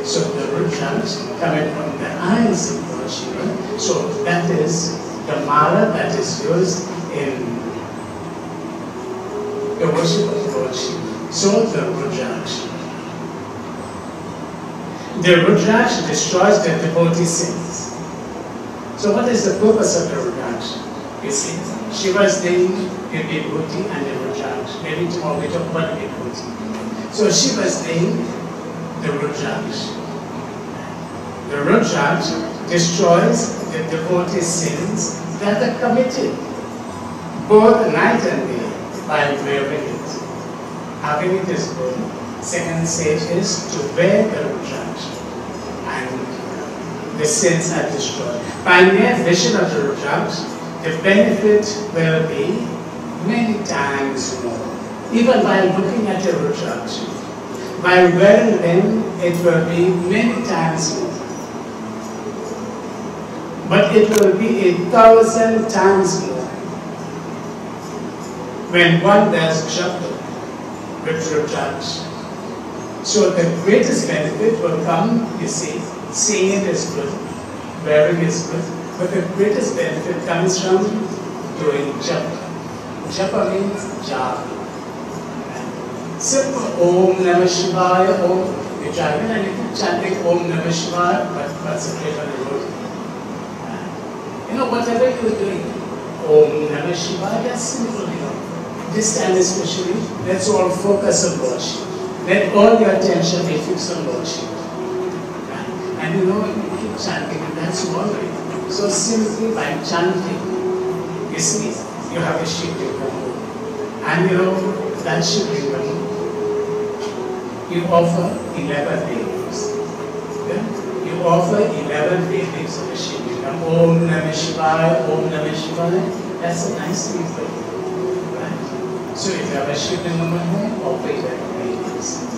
So the Rudraks coming from the eyes of Lord Shiva. So that is the mala that is used in the worship of Lord Shiva. So the Rudraks. The Rudraks destroys the devotee sins. So what is the purpose of the Rudraks? You see, Shiva's name is Vibhuti and the Rudraks. Maybe tomorrow we talk about the Vibhuti. So Shiva's name, the Rudraks. The Rudraks destroys the devotee sins that are committed both night and day by wearing it. Having it is good. Second stage is to wear the Rudraks, and the sins are destroyed. By mere vision of the Rudraks, the benefit will be many times more. Even by looking at the Rudraks, by wearing them, it will be many times more. But it will be 1,000 times more when one does japa with Rudraks. So the greatest benefit will come, you see, seeing it is good, wearing is good, but the greatest benefit comes from doing japa. Japa means japa. Simple Om Namah Shivaya, Om. You try it and you keep chanting Om Namah Shivaya, but concentrate on the road. You know, whatever you're doing, Om Namah Shivaya, that's simple, you know. This time especially, let's all focus on Lord Shiva. Let all your attention be fixed on Lord Shiva. And you know, you keep chanting, and that's one way. So simply by chanting, you see, you have a Shiv Puraan. And you know, that Shiv Puraan, you offer 11 days. Yeah? You offer 11 days of the Shiv Puraan. Om Namah Shivaya, Om Namah Shivaya. That's a nice thing for you. Right? So if you have a Shiv Puraan, offer 11 days.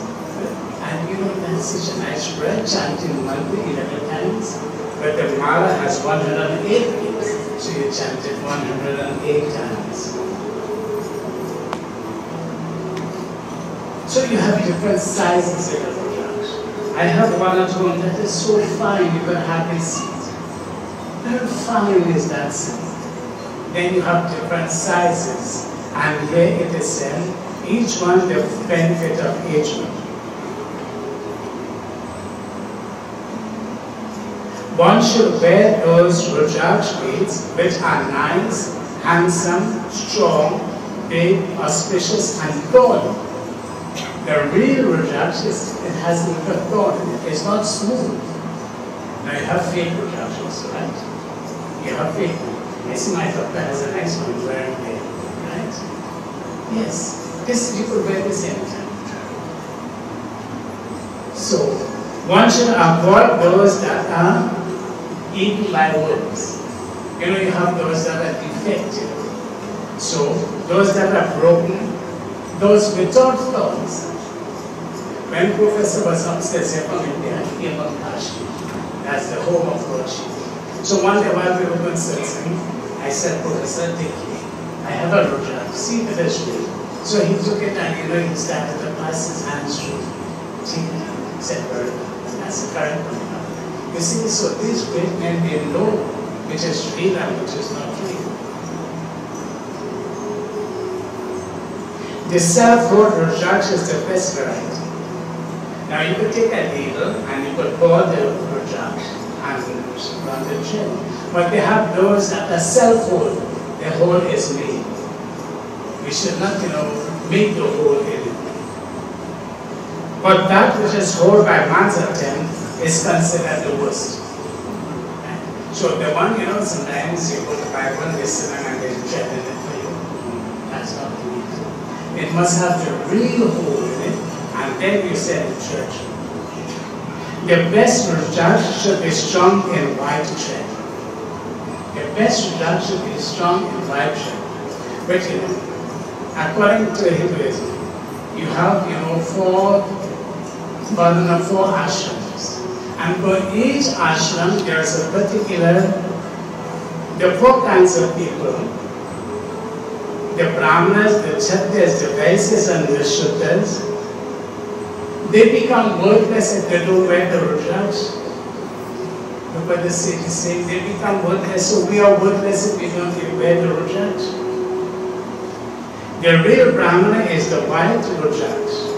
And you know, that's such a nice prayer, chanting monthly 11 times. But the mala has 108 days, so you chant it 108 times. So you have different sizes of Rudraks. I have one at home that is so fine, you can hardly see it. Very fine is that seed. Then you have different sizes, and here it is said, each one the benefit of each one. One should wear those Rudraks beads which are nice, handsome, strong, big, auspicious, and thorny. The real Rudraks, it has a little thorn in it. It's not smooth. Now you have fake Rudraks also, right? You have fake one. I see my doctor has a nice one wearing there, right? Yes, this you could wear this anytime. So, one should avoid those that are eaten by worms. You know, you have those that are defective. So, those that are broken, those without thorns. When Professor was upstairs here from India, he came from Kashmir. That's the home of Lord Shiva. So one day while we were consulting, I said, Professor, take care. I have a Rudra, see the history. So he took it and he started to pass his hands through. Said, that's the current one. You see, so these great men, they know which is real and which is not real. The self-hold Rudraksh is the best variety. Now you could take a needle and you could pour the Rudraksh and run the chain. But they have those that are self-hold. The hole is made. We should not, make the hole in it. But that which is held by man's attempt is considered the worst. So the one, sometimes you go to Bible, listen and they tread in it for you. That's not the way. It must have the real hole in it, and then you send the church. The best Rudraksh should be strong in white thread. The best Rudraksh should be strong in white thread. But according to Hinduism, you have, four ashrams. And for each ashram, there is a particular, the four kinds of people, the Brahmanas, the Kshatriyas, the Vaishyas, and the Shudras, they become worthless if they don't wear the Rudraksh. But the sage is saying they become worthless, so we are worthless if we don't wear the Rudraksh. The real Brahmana is the white Rudraksh.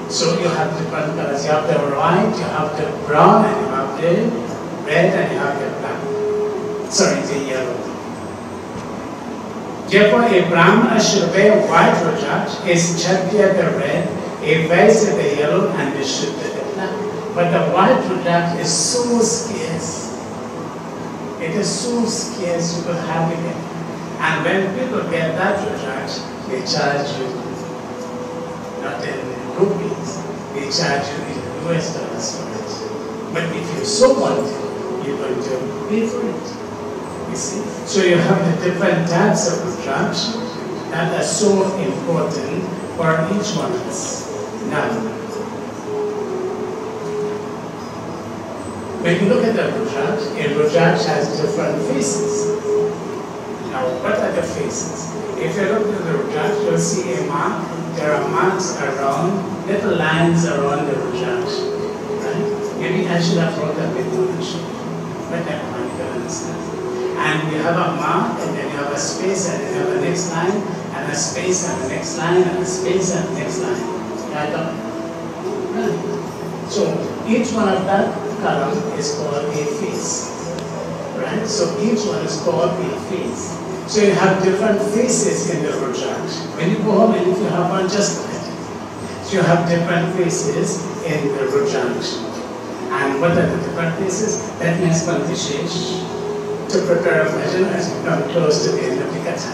So you have different colors. You have the white, you have the brown, and you have the red, and you have the black. Sorry, the yellow. Therefore, a Brahmana should wear white Rudraksh, a Kshatriya the red, a Vaisya the yellow, and the Shudra the black. But the white Rudraksh is so scarce. It is so scarce you could have it. And when people get that Rudraksh, they charge you not in rupees, they charge you in US dollars for it. But if you so want it, you're going to pay for it. You see? So you have the different types of Rudraksh that are so important for each one of us. Now, when you look at the Rudraksh, a Rudraksh has different faces. Now, what are the faces? If you look at the Rudraksh, you'll see a mark. There are marks around, little lines around the Rudraksh. Right? Maybe I should have brought that with me, but never mind, you can understand. And you have a mark, and then you have a space, and then you have the next line, and a space, and the next line, and a space, and the next line. Right on. Right. So each one of that column is called a face. Right? So each one is called a face. So you have different faces in the Rudraksh. When you go home and if you have one, just look at it. So you have different faces in the Rudraksh. And what are the different faces? That means Pantishesh to prepare a bhajan as we come close to the end of the katha.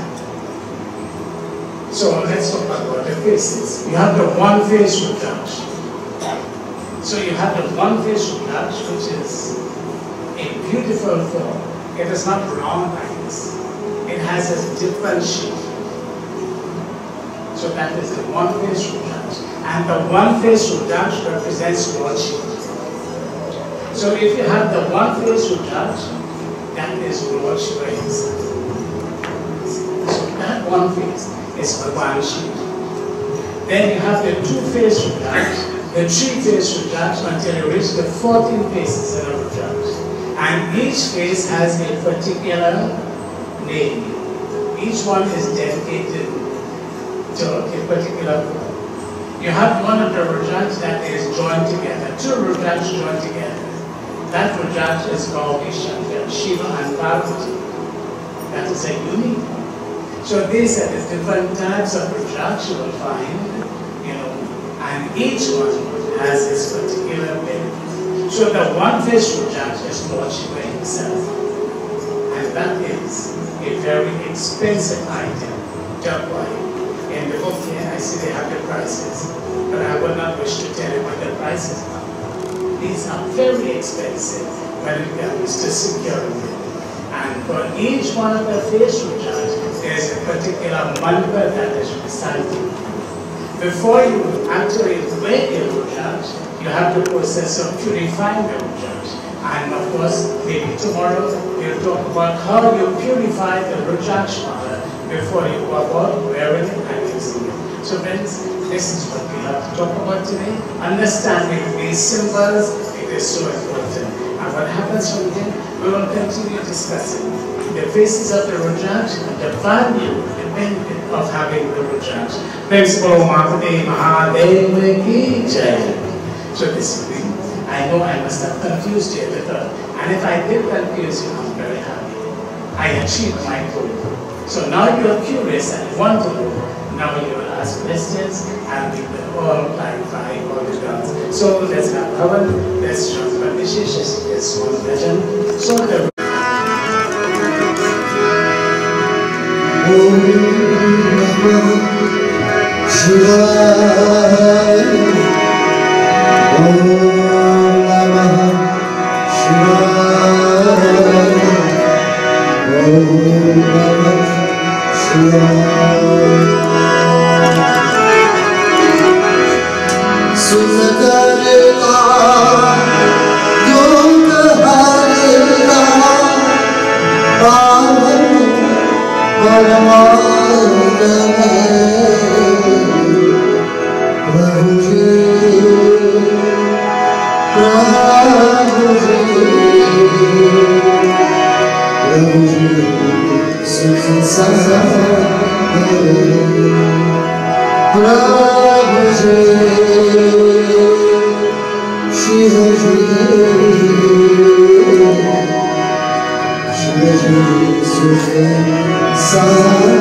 So let's talk about the faces. You have the one face Rudraksh. So you have the one face Rudraksh, which is a beautiful form. It is not round like this. It has a different shape. So that is the one face Rudraksh. And the one face Rudraksh represents Lordship. So if you have the one face Rudraksh, that is Lord Shiva himself. So that one face is Bhagwan Shiva. Then you have the two face Rudraksh, the three face Rudraksh until you reach the 14 faces in a Rudraksh. And each face has a particular name. Each one is dedicated to a particular form. You have one of the Rudraksh that is joined together, two Rudraksh joined together. That Rudraksh is called Shankar, Shiva and Parvati. That is a unique one. So these are the different types of Rudraksh you will find, and each one has its particular benefit. So the one face Rudraksh is Lord Shiva himself. And that is a very expensive item. In the book here, I see they have the prices, but I would not wish to tell you what the prices are. These are very expensive when it comes to security. And for each one of the face Rudraksh, there is a particular mantra that is recited. Before you actually wear the Rudraksh, you have the process of purifying the Rudraksh. And of course, maybe tomorrow we'll talk about how you purify the Rudraksh mala before you go about wearing it and using it. So friends, this is what we have to talk about today. Understanding these symbols, it is so important. And what happens from here, we will continue discussing the faces of the Rudraksh and the value, the benefit of having the Rudraksh. Principal Mahate Mahadev Ki Jai. So this evening, I know I must have confused you a little. And if I did confuse you, I'm very happy. I achieved my goal. So now you are curious and want to know. Now you will ask questions and we will all clarify all the doubts. So let's have Bhavan, let's transfer the Shishis, let's one legend. So the
Om Namah Shivaya. Om Namah Shivaya. Om Namah Shivaya. Sunakarla Yog Harila Pavan Paramarama Prabhu Ji Sukh Sahare Prabhu Ji Shiv Ji Sukh Sahare.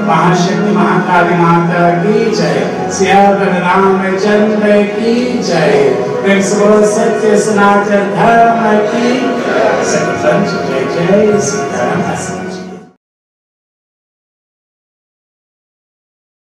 महाशक्ति महाकाली माता की जय, सियावर रामचंद्र की जय, सत्य सनातन धर्म की जय। जय जय सीताराम।